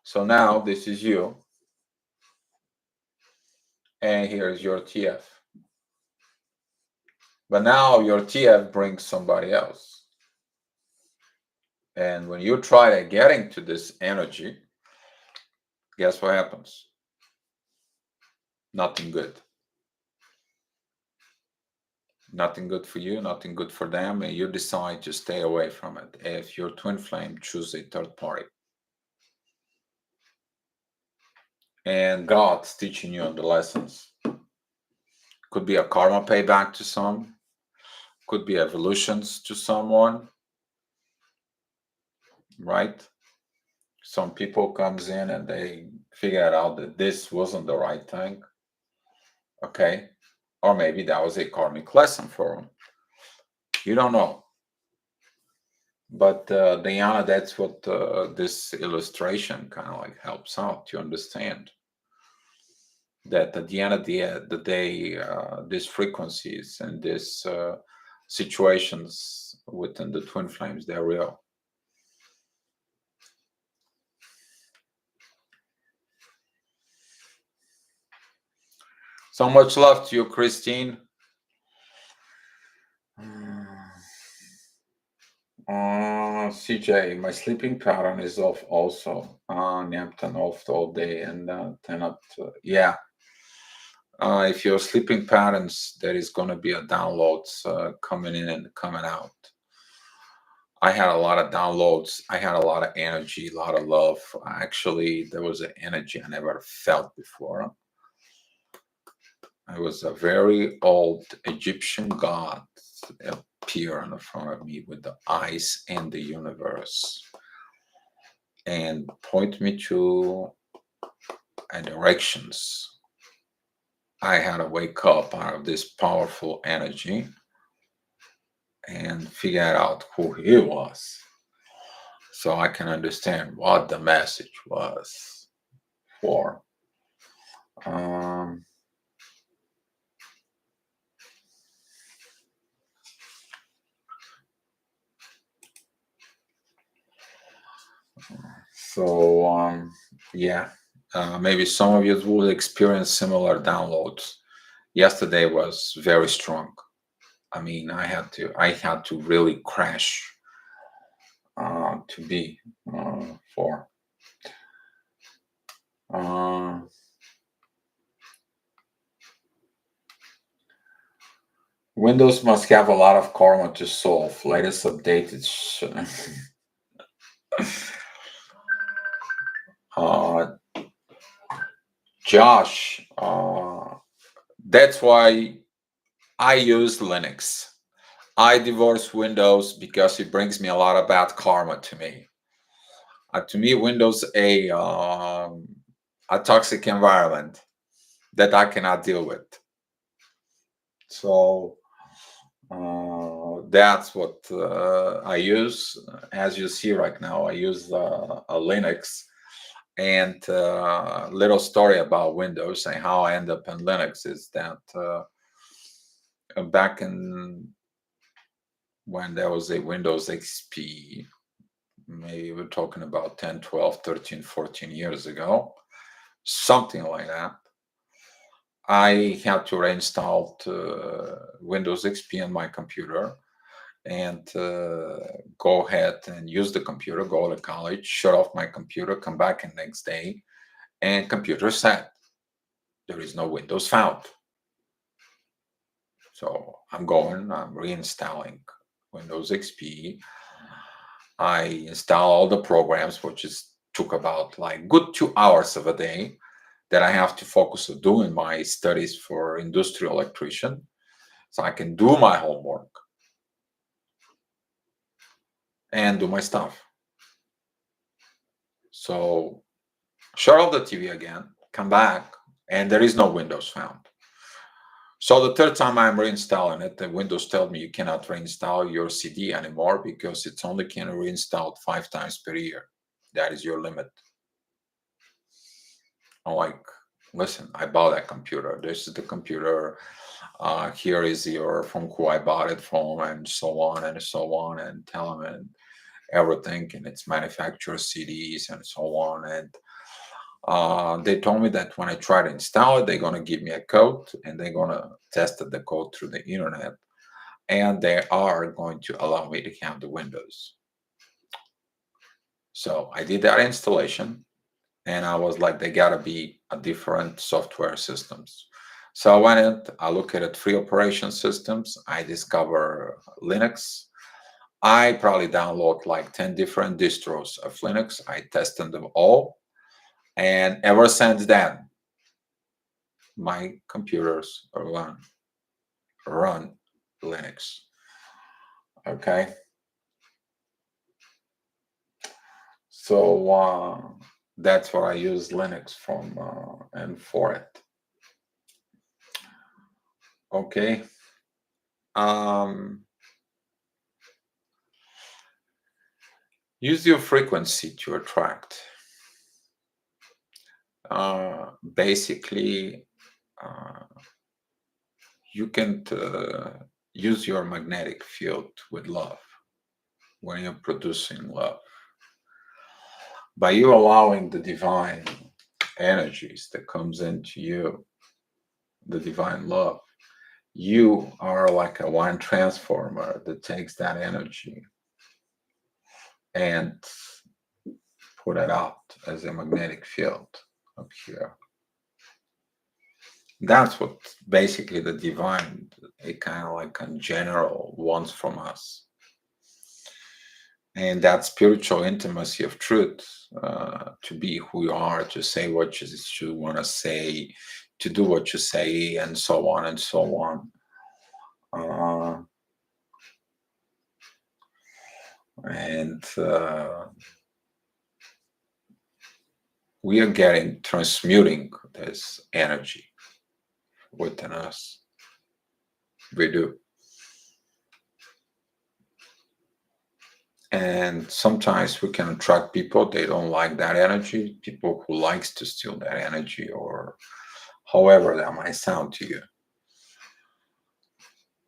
so now this is you, and here's your TF. But now your TF brings somebody else. And when you try to getting to this energy, guess what happens? Nothing good. Nothing good for you, nothing good for them, and you decide to stay away from it. If your twin flame choose a third party. And God's teaching you the lessons. Could be a karma payback to some, could be evolutions to someone, right? Some people comes in and they figure out that this wasn't the right thing. Okay. Or maybe that was a karmic lesson for them. You don't know. But Diana, that's what this illustration kind of like helps out to understand. That at the end of the day, these frequencies and these situations within the twin flames, they're real. So much love to you, Christine. CJ, my sleeping pattern is off also. Nampton off all day and 10 up. Yeah. If your sleeping patterns, there is going to be a downloads coming in and coming out. I had a lot of downloads. I had a lot of energy, a lot of love. Actually, there was an energy I never felt before. I was a very old Egyptian god appear in front of me with the eyes and the universe and point me to directions. I had to wake up out of this powerful energy and figure out who he was so I can understand what the message was for. So yeah, maybe some of you will experience similar downloads. Yesterday was very strong. I mean, I had to really crash to be for. Windows must have a lot of karma to solve. Latest update is Josh. That's why I use Linux. I divorce Windows because it brings me a lot of bad karma to me. To me, Windows a toxic environment that I cannot deal with. So that's what I use. As you see right now, I use a Linux. And little story about Windows and how I end up in Linux is that back in when there was a Windows XP, maybe we're talking about 10, 12, 13, 14 years ago, something like that. I had to reinstall Windows XP on my computer and go ahead and use the computer, go to college, shut off my computer, come back the next day, and computer set. There is no Windows found. So I'm reinstalling Windows XP. I install all the programs, which took about like good 2 hours of a day that I have to focus on doing my studies for industrial electrician, so I can do my homework and do my stuff. So shut off the TV again, come back, and there is no Windows found. So the third time I'm reinstalling it, the Windows tells me you cannot reinstall your CD anymore because it's only can reinstalled 5 times per year. That is your limit. I'm like, listen, I bought that computer. This is the computer. Here is your from who I bought it from, and so on and so on, and tell them and everything, and its manufacturer CDs and so on. And they told me that when I try to install it, they're gonna give me a code, and they're gonna test the code through the internet, and they are going to allow me to have the Windows. So I did that installation, and I was like, they gotta be a different software systems. So I went in, I look at free operation systems, I discover Linux. I probably download like 10 different distros of Linux. I tested them all. And ever since then, my computers run Linux. Okay. So that's what I use Linux from and for it. Okay. Um, use your frequency to attract. Basically, uh, you can use your magnetic field with love when you're producing love. By you allowing the divine energies that comes into you, the divine love, you are like a one transformer that takes that energy and put it out as a magnetic field up here. That's what basically the divine, it kind of like in general wants from us. And that spiritual intimacy of truth, to be who you are, to say what you want to say, to do what you say, and so on and so on. And we are getting transmuting this energy within us. We do. And sometimes we can attract people, they don't like that energy, people who likes to steal that energy, or however that might sound to you.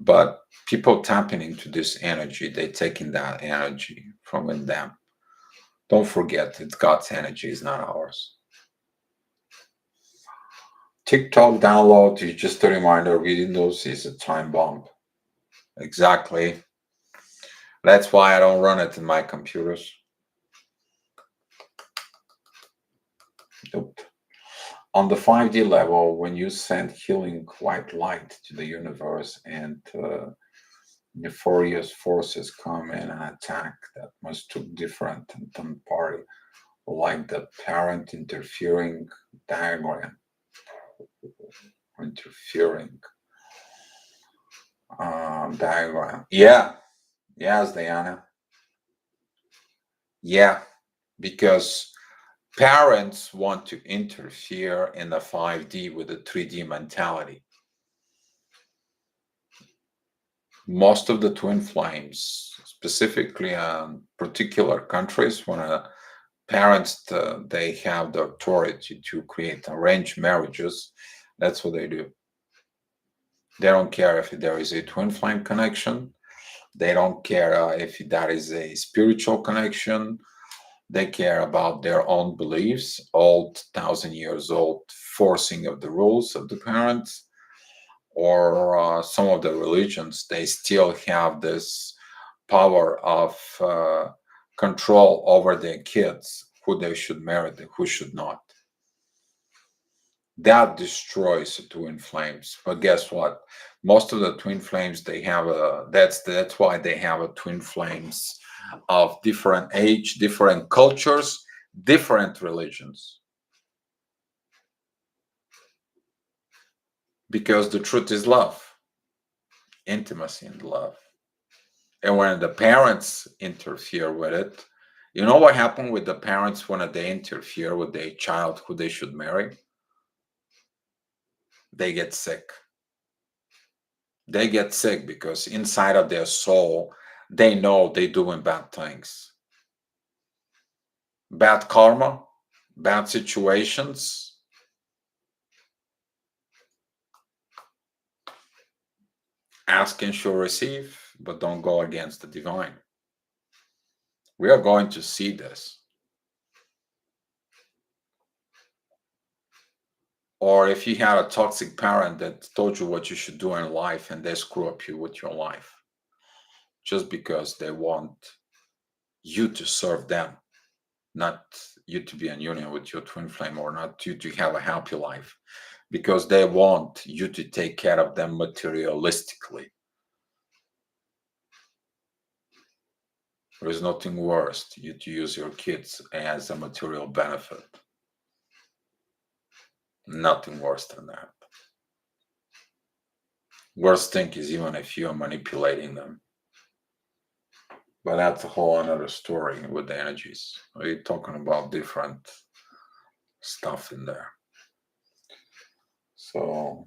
But people tapping into this energy, they taking that energy from in them. Don't forget, it's God's energy, it's not ours. TikTok download is just a reminder, reading those is a time bomb. Exactly. That's why I don't run it in my computers. Nope. On the 5D level, when you send healing white light to the universe and nefarious forces come in and attack, that must look different and third party, like the parent interfering diagram, interfering diagram. Yeah, yes, Diana. Yeah, because parents want to interfere in the 5D with the 3D mentality. Most of the twin flames, specifically in particular countries, when parents they have the authority to create arranged marriages, that's what they do. They don't care if there is a twin flame connection. They don't care if that is a spiritual connection. They care about their own beliefs, old, 1,000 years old, forcing of the rules of the parents, or some of the religions, they still have this power of control over their kids, who they should marry, who should not. That destroys the twin flames. But guess what? Most of the twin flames, they have a, that's why they have a twin flames of different age, different cultures, different religions. Because the truth is love, intimacy and love. And when the parents interfere with it, you know what happened with the parents when they interfere with their child who they should marry? They get sick. They get sick because inside of their soul, they know they're doing bad things. Bad karma, bad situations, Ask and shall receive, but don't go against the divine. We are going to see this. Or if you had a toxic parent that told you what you should do in life and they screw up you with your life just because they want you to serve them, not you to be in union with your twin flame, or not you to have a happy life, because they want you to take care of them materialistically. There is nothing worse you to use your kids as a material benefit. Nothing worse than that. Worst thing is even if you're manipulating them. But that's a whole another story with the energies. We're talking about different stuff in there. So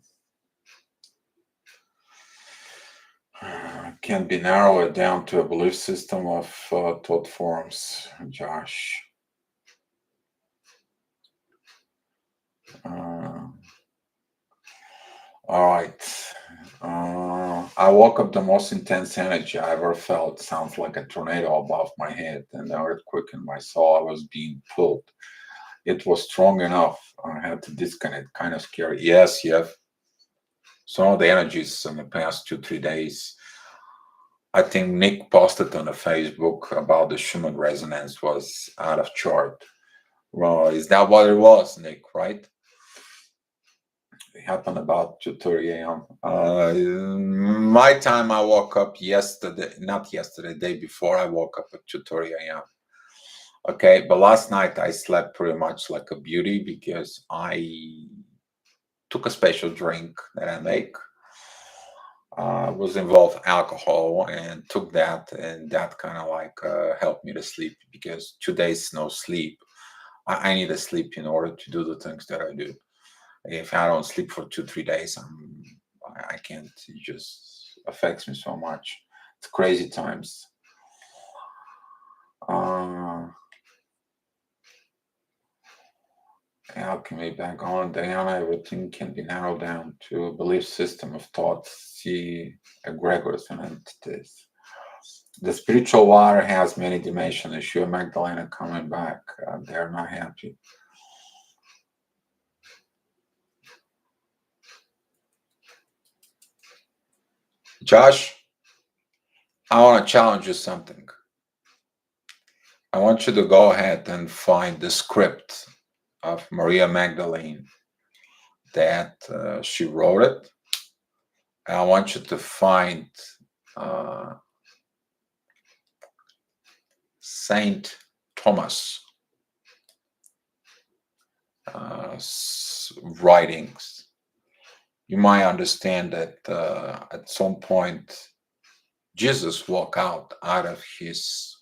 can be narrowed down to a belief system of thought forms, Josh. Uh, all right. I woke up the most intense energy I ever felt. Sounds like a tornado above my head and an earthquake in my soul. I was being pulled. It was strong enough. I had to disconnect. Kind of scary. Yes, yes. Some of the energies in the past 2, 3 days. I think Nick posted on the Facebook about the Schumann resonance was out of chart. Well, is that what it was, Nick? Right? It happened about 2:30 a.m. My time, I woke up yesterday, not yesterday, day before. I woke up at 2:30 a.m. Okay, but last night I slept pretty much like a beauty because I took a special drink that I make. Was involved alcohol and took that, and that kind of like helped me to sleep because 2 days no sleep. I need to sleep in order to do the things that I do. If I don't sleep for 2, 3 days, I can't. It just affects me so much. It's crazy times. Alchemy back on. Diana, everything can be narrowed down to a belief system of thoughts. See egregors and entities. The spiritual water has many dimensions. Yeshua Magdalena coming back. They're not happy. Josh, I want to challenge you something. I want you to go ahead and find the script of Maria Magdalene that she wrote it. And I want you to find uh, Saint Thomas writings. You might understand that at some point Jesus walked out of his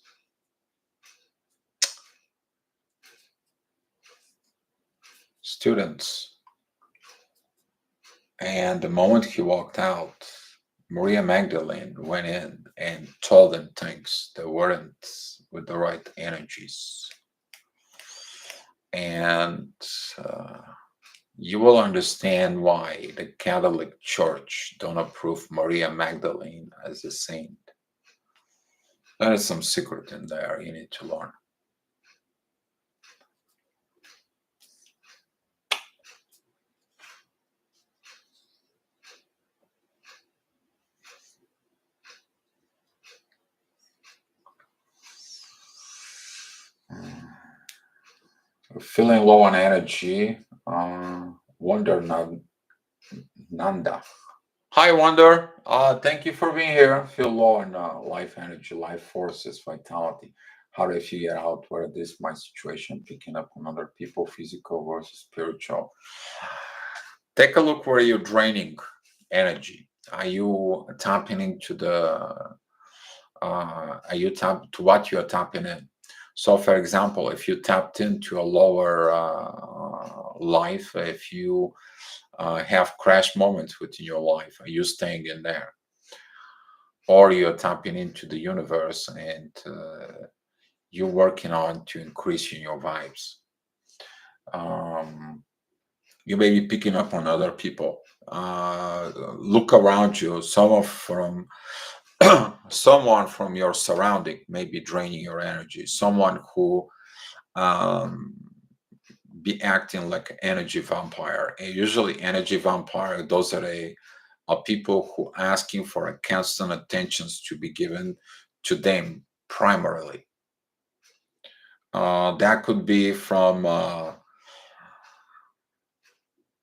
students, and the moment he walked out, Maria Magdalene went in and told them things that weren't with the right energies. And you will understand why the Catholic Church don't approve Maria Magdalene as a saint. There is some secret in there you need to learn. Feeling low on energy. Wonder Nanda. Hi, Wonder. Thank you for being here. Feel low on life energy, life forces, vitality. How do I figure out where this my situation picking up on other people, physical versus spiritual? Take a look where you're draining energy. Are you tapping into the? Are you tap to what you are tapping in? So, for example, if you tapped into a lower life, if you have crash moments within your life, are you staying in there? Or you're tapping into the universe and you're working on to increase in your vibes. Um, You may be picking up on other people. Look around you. Someone from your surrounding may be draining your energy. Someone who um, be acting like an energy vampire. And usually, energy vampire, those are people who asking for a constant attentions to be given to them primarily. That could be from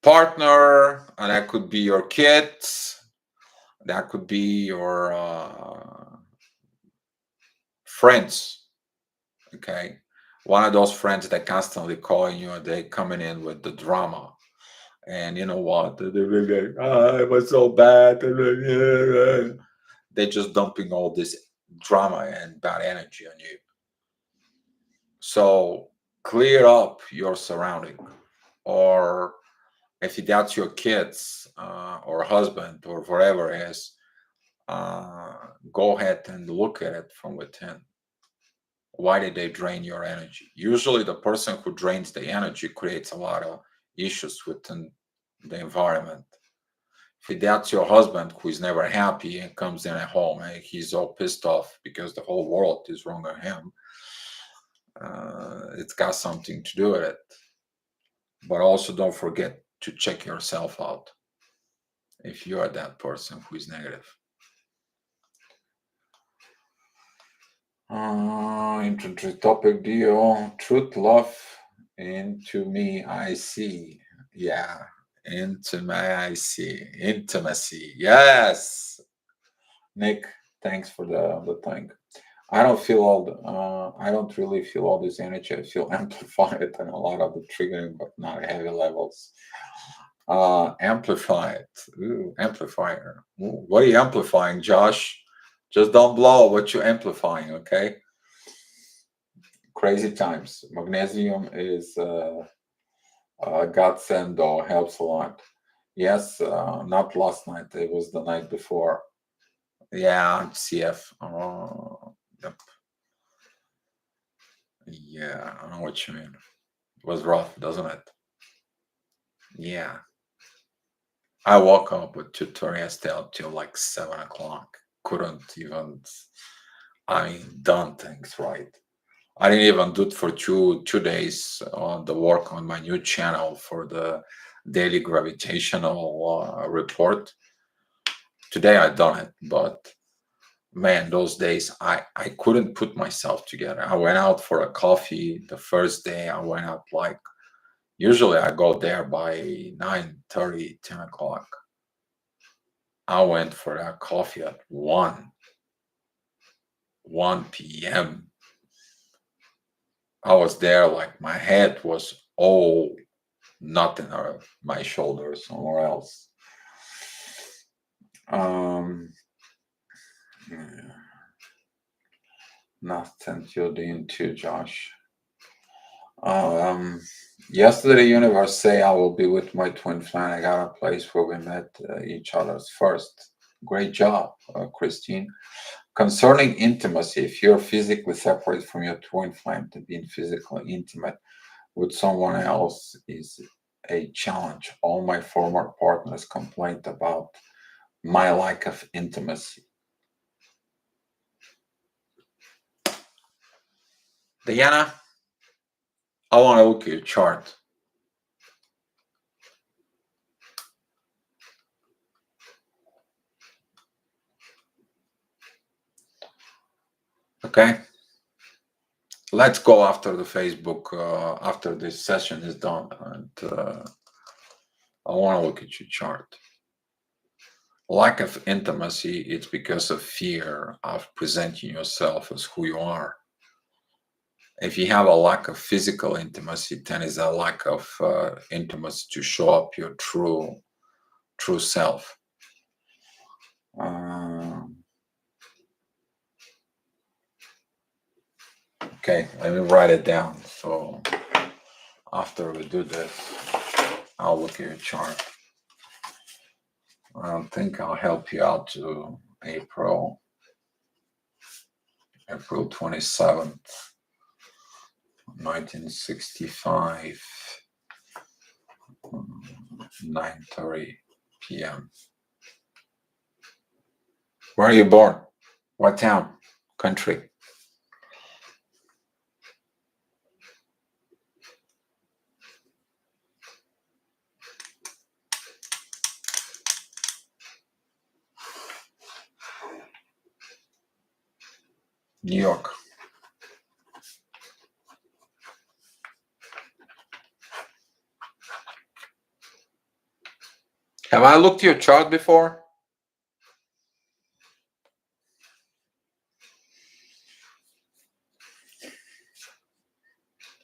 partner, and that could be your kids, that could be your friends. Okay, one of those friends that constantly calling you and they coming in with the drama. And you know what? It was so bad. They're just dumping all this drama and bad energy on you. So clear up your surrounding, or if that's your kids or husband or whatever it is, go ahead and look at it from within. Why did they drain your energy? Usually, the person who drains the energy creates a lot of issues within the environment. If that's your husband who is never happy and comes in at home and he's all pissed off because the whole world is wrong on him, it's got something to do with it. But also, don't forget to check yourself out if you are that person who is negative. Into topic deal. Truth, love, into me, I see. Yeah, into my I see. Intimacy. Yes. Nick, thanks for the thing. I don't really feel all this energy. I feel amplified and a lot of the triggering, but not heavy levels. Amplified. Ooh, amplifier. Ooh, what are you amplifying, Josh? Just don't blow what you're amplifying, okay? Crazy times. Magnesium is godsend or helps a lot. Yes, not last night. It was the night before. Yeah, CF. Yep. Yeah, I know what you mean. It was rough, doesn't it? Yeah. I woke up with tutorial still till like 7 o'clock. Couldn't even, I mean, done things right. I didn't even do it for 2 days on the work on my new channel for the daily gravitational report. Today I done it, but man, those days I couldn't put myself together. I went out for a coffee the first day. I went out like usually I go there by 9:30, 10 o'clock. I went for that coffee at 1 p.m. I was there like my head was all nothing on my shoulder somewhere else. Um, yeah, nothing tuned into Josh. Um, Yesterday, universe say I will be with my twin flame. I got a place where we met each other's first. Great job, Christine. Concerning intimacy, if you're physically separate from your twin flame, to being physically intimate with someone else is a challenge. All my former partners complained about my lack of intimacy. Diana, I want to look at your chart. Okay, let's go after the Facebook, after this session is done. And I want to look at your chart. Lack of intimacy, it's because of fear of presenting yourself as who you are. If you have a lack of physical intimacy, then is a lack of intimacy to show up your true self. Okay, let me write it down. So after we do this, I'll look at your chart. I don't think I'll help you out to April 27th, 1965. 9:30 p.m. Where are you born? What town? Country? New York. Have I looked at your chart before?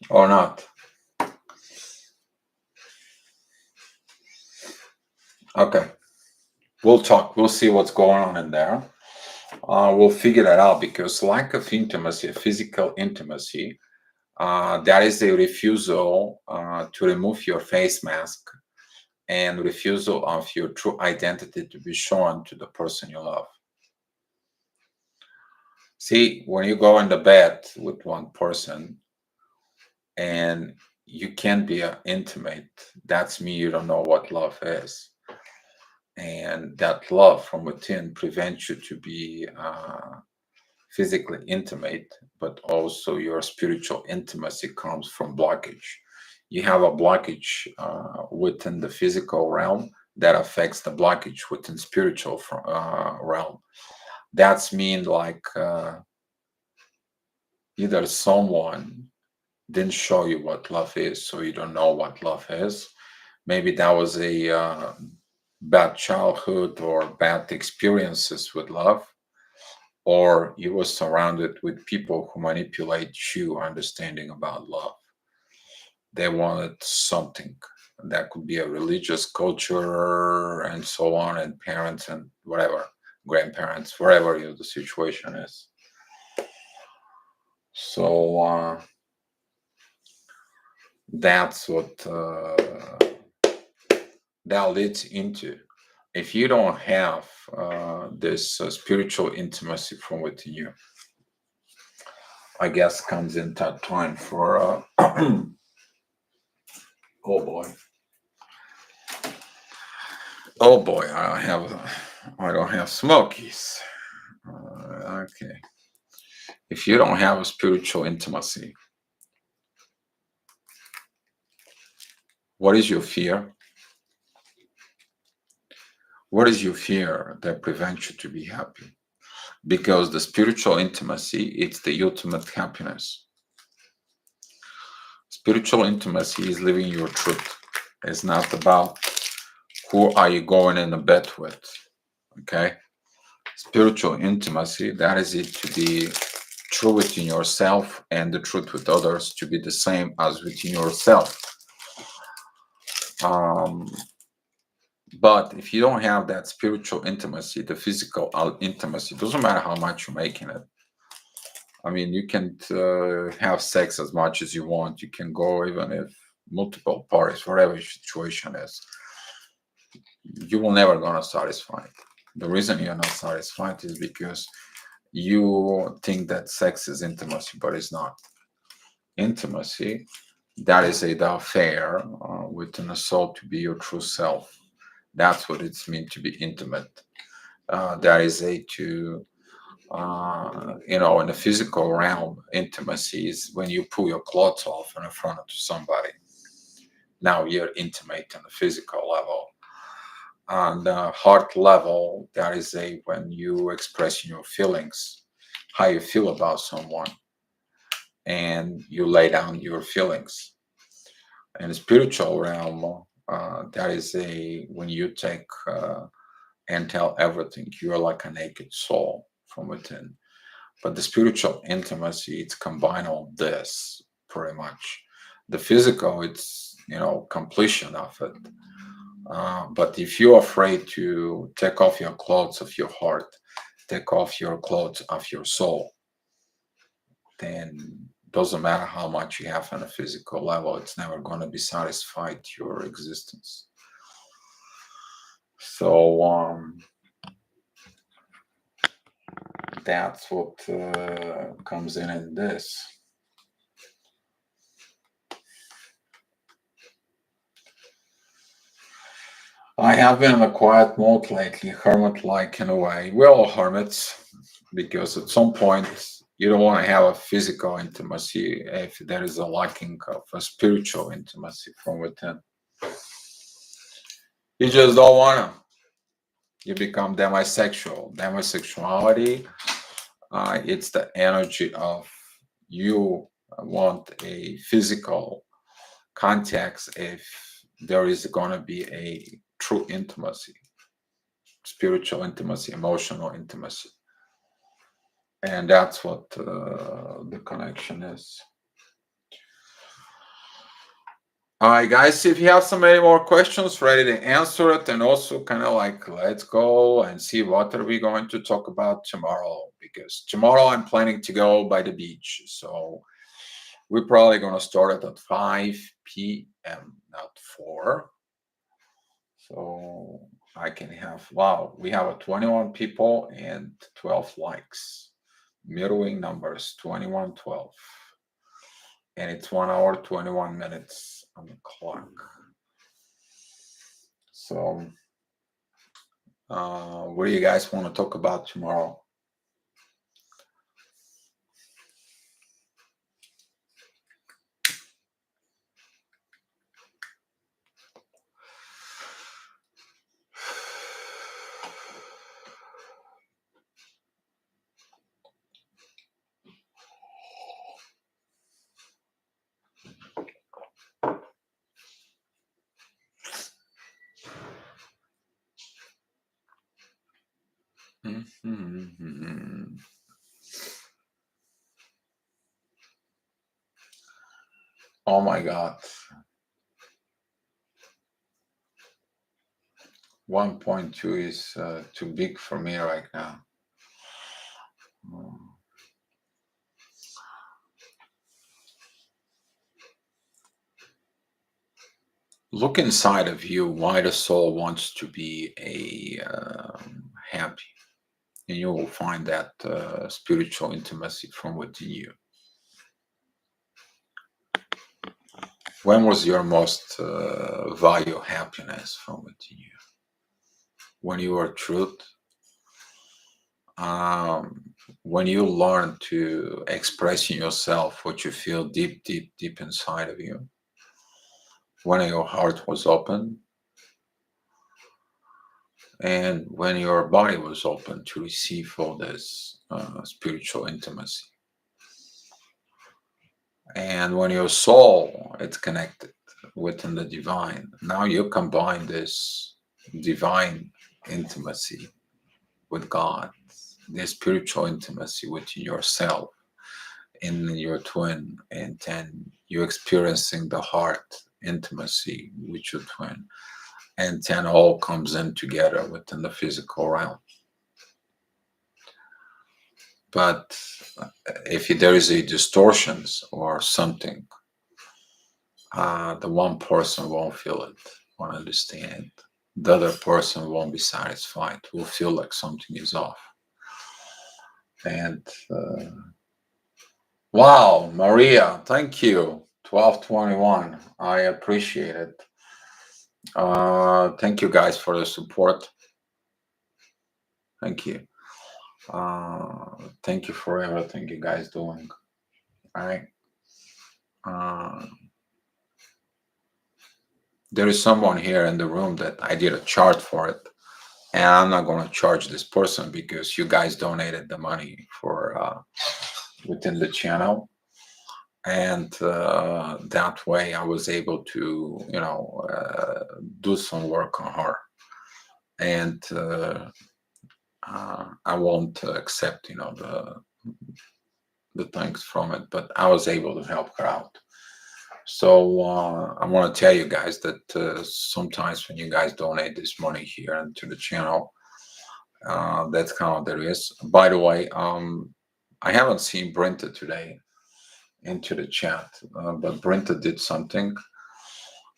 Or not? Okay. We'll talk. We'll see what's going on in there. We'll figure that out because lack of intimacy, physical intimacy, that is a refusal to remove your face mask and refusal of your true identity to be shown to the person you love. See, when you go into bed with one person and you can't be intimate, that's me. You don't know what love is. And that love from within prevents you to be physically intimate, but also your spiritual intimacy comes from blockage. You have a blockage within the physical realm that affects the blockage within spiritual realm. That's mean like either someone didn't show you what love is, so you don't know what love is. Maybe that was a bad childhood or bad experiences with love, or you were surrounded with people who manipulate you understanding about love. They wanted something that could be a religious culture and so on, and parents and whatever, grandparents, wherever the situation is. So that's what that leads into. If you don't have this spiritual intimacy from within you, I guess comes in that time for oh boy, oh boy, I don't have smokies. Okay, if you don't have a spiritual intimacy, what is your fear? What is your fear that prevents you to be happy? Because the spiritual intimacy, it's the ultimate happiness. Spiritual intimacy is living your truth. It's not about who are you going in the bed with. Okay? Spiritual intimacy, that is it, to be true within yourself and the truth with others to be the same as within yourself. But if you don't have that spiritual intimacy, the physical intimacy, doesn't matter how much you're making it. I mean, you can have sex as much as you want. You can go even if multiple parties, whatever your situation is. You will never gonna satisfy it. The reason you're not satisfied is because you think that sex is intimacy, but it's not. Intimacy, that is a affair within a soul to be your true self. That's what it's meant to be intimate. That is a to in the physical realm, intimacy is when you pull your clothes off in front of somebody. Now you're intimate on the physical level. On the heart level, that is a when you express your feelings, how you feel about someone, and you lay down your feelings. In the spiritual realm, that is a when you take and tell everything. You are like a naked soul from within. But the spiritual intimacy, it's combine all this pretty much. The physical, it's completion of it. But if you're afraid to take off your clothes of your heart, take off your clothes of your soul, then doesn't matter how much you have on a physical level, it's never going to be satisfied your existence. So that's what comes in this. I have been in a quiet mode lately, hermit-like in a way. We're all hermits because at some point you don't want to have a physical intimacy if there is a lacking of a spiritual intimacy from within. You just don't want to. You become demisexual. Demisexuality, it's the energy of you want a physical context if there is going to be a true intimacy, spiritual intimacy, emotional intimacy. And that's what the connection is. All right, guys, if you have so many more questions, ready to answer it, and also kind of like let's go and see what are we going to talk about tomorrow, because tomorrow I'm planning to go by the beach. So we're probably going to start it at 5 p.m., not 4. So I can have, wow, we have a 21 people and 12 likes. Middling numbers 21, 12. And it's 1 hour, 21 minutes on the clock. So, what do you guys want to talk about tomorrow? Mhm. Oh my God. 1.2 is too big for me right now. Mm. Look inside of you why the soul wants to be happy, and you will find that spiritual intimacy from within you. When was your most value happiness from within you? When you were truth, um, when you learn to express in yourself what you feel deep, deep, deep inside of you, when your heart was open, and when your body was open to receive all this spiritual intimacy, and when your soul is connected within the divine, now you combine this divine intimacy with God, this spiritual intimacy within yourself, in your twin, and then you experiencing the heart intimacy with your twin, and then all comes in together within the physical realm. But if there is a distortions or something, the one person won't feel it, won't understand. The other person won't be satisfied, will feel like something is off. And wow, Maria, thank you. 1221. I appreciate it. Thank you guys for the support. Thank you. Thank you for everything you guys doing. All right. Uh, there is someone here in the room that I did a chart for it, and I'm not going to charge this person because you guys donated the money for within the channel, and that way I was able to, do some work on her, and I won't accept, the thanks from it, but I was able to help her out. So I want to tell you guys that sometimes when you guys donate this money here into the channel, that's kind of there is. By the way, I haven't seen Brinta today into the chat, but Brinta did something.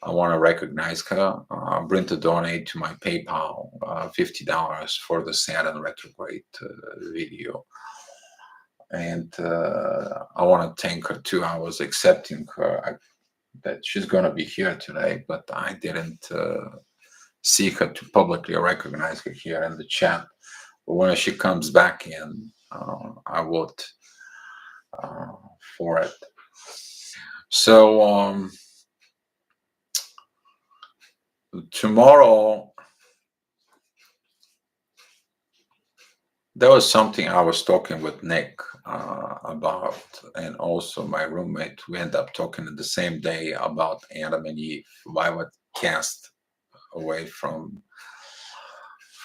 I want to recognize her. Brinta donated to my PayPal $50 for the Saturn retrograde video. And I want to thank her too. I was accepting her that she's going to be here today, but I didn't see her, to publicly recognize her here in the chat. But when she comes back in, I vote for it. So tomorrow, there was something I was talking with Nick about, and also my roommate. We ended up talking the same day about Adam and Eve, why were cast away from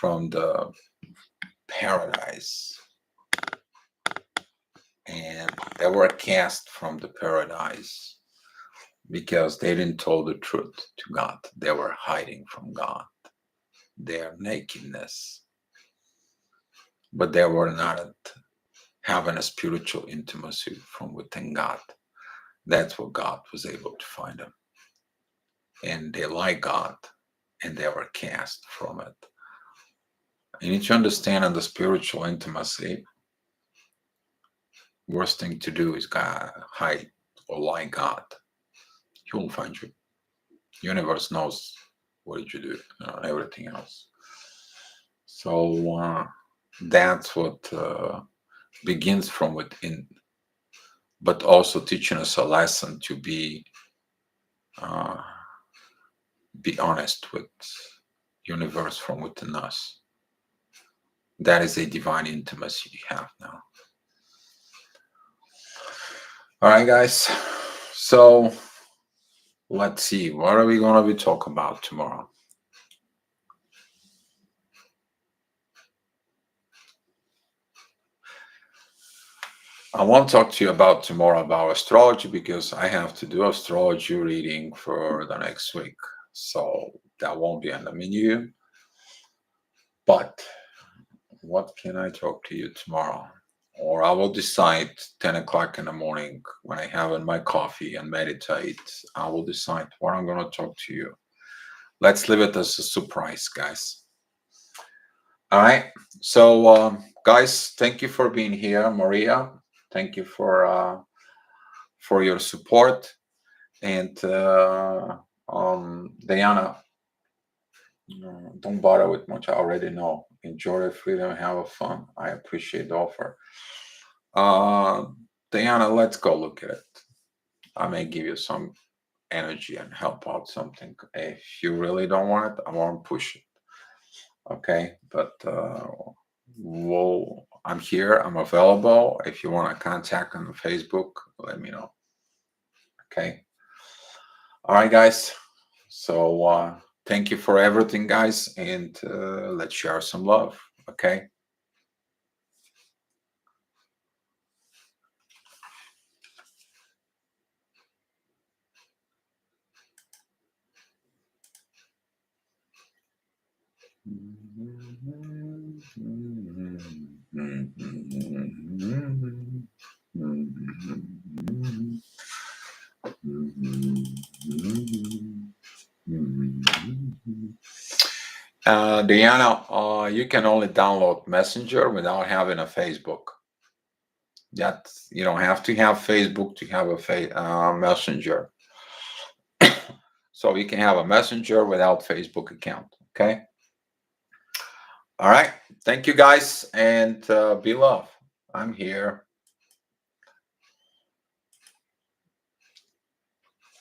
the paradise, and they were cast from the paradise because they didn't tell the truth to God. They were hiding from God, their nakedness, but they were not having a spiritual intimacy from within God. That's what God was able to find them. And they like God, and they were cast from it. You need to understand, in the spiritual intimacy, worst thing to do is hide or lie God. He will find you. Universe knows what did you do, everything else. So that's what begins from within, but also teaching us a lesson to be honest with universe from within us. That is a divine intimacy we have now. All right, guys. So let's see, what are we going to be talking about tomorrow? I want to talk to you about tomorrow about astrology, because I have to do astrology reading for the next week. So that won't be on the menu. But what can I talk to you tomorrow? Or I will decide 10 o'clock in the morning when I have my coffee and meditate. I will decide what I'm going to talk to you. Let's leave it as a surprise, guys. All right. So, guys, thank you for being here. Maria, thank you for your support. And Diana, don't bother with much. I already know. Enjoy the freedom, have fun. I appreciate the offer. Diana, let's go look at it. I may give you some energy and help out something. If you really don't want it, I won't push it. Okay, but I'm here. I'm available. If you want to contact on Facebook, let me know. Okay. All right, guys. So thank you for everything, guys, and let's share some love. Okay. Diana, you can only download Messenger without having a Facebook. That you don't have to have Facebook to have a Messenger. So you can have a Messenger without Facebook account. Okay. All right. Thank you, guys, and be love. I'm here.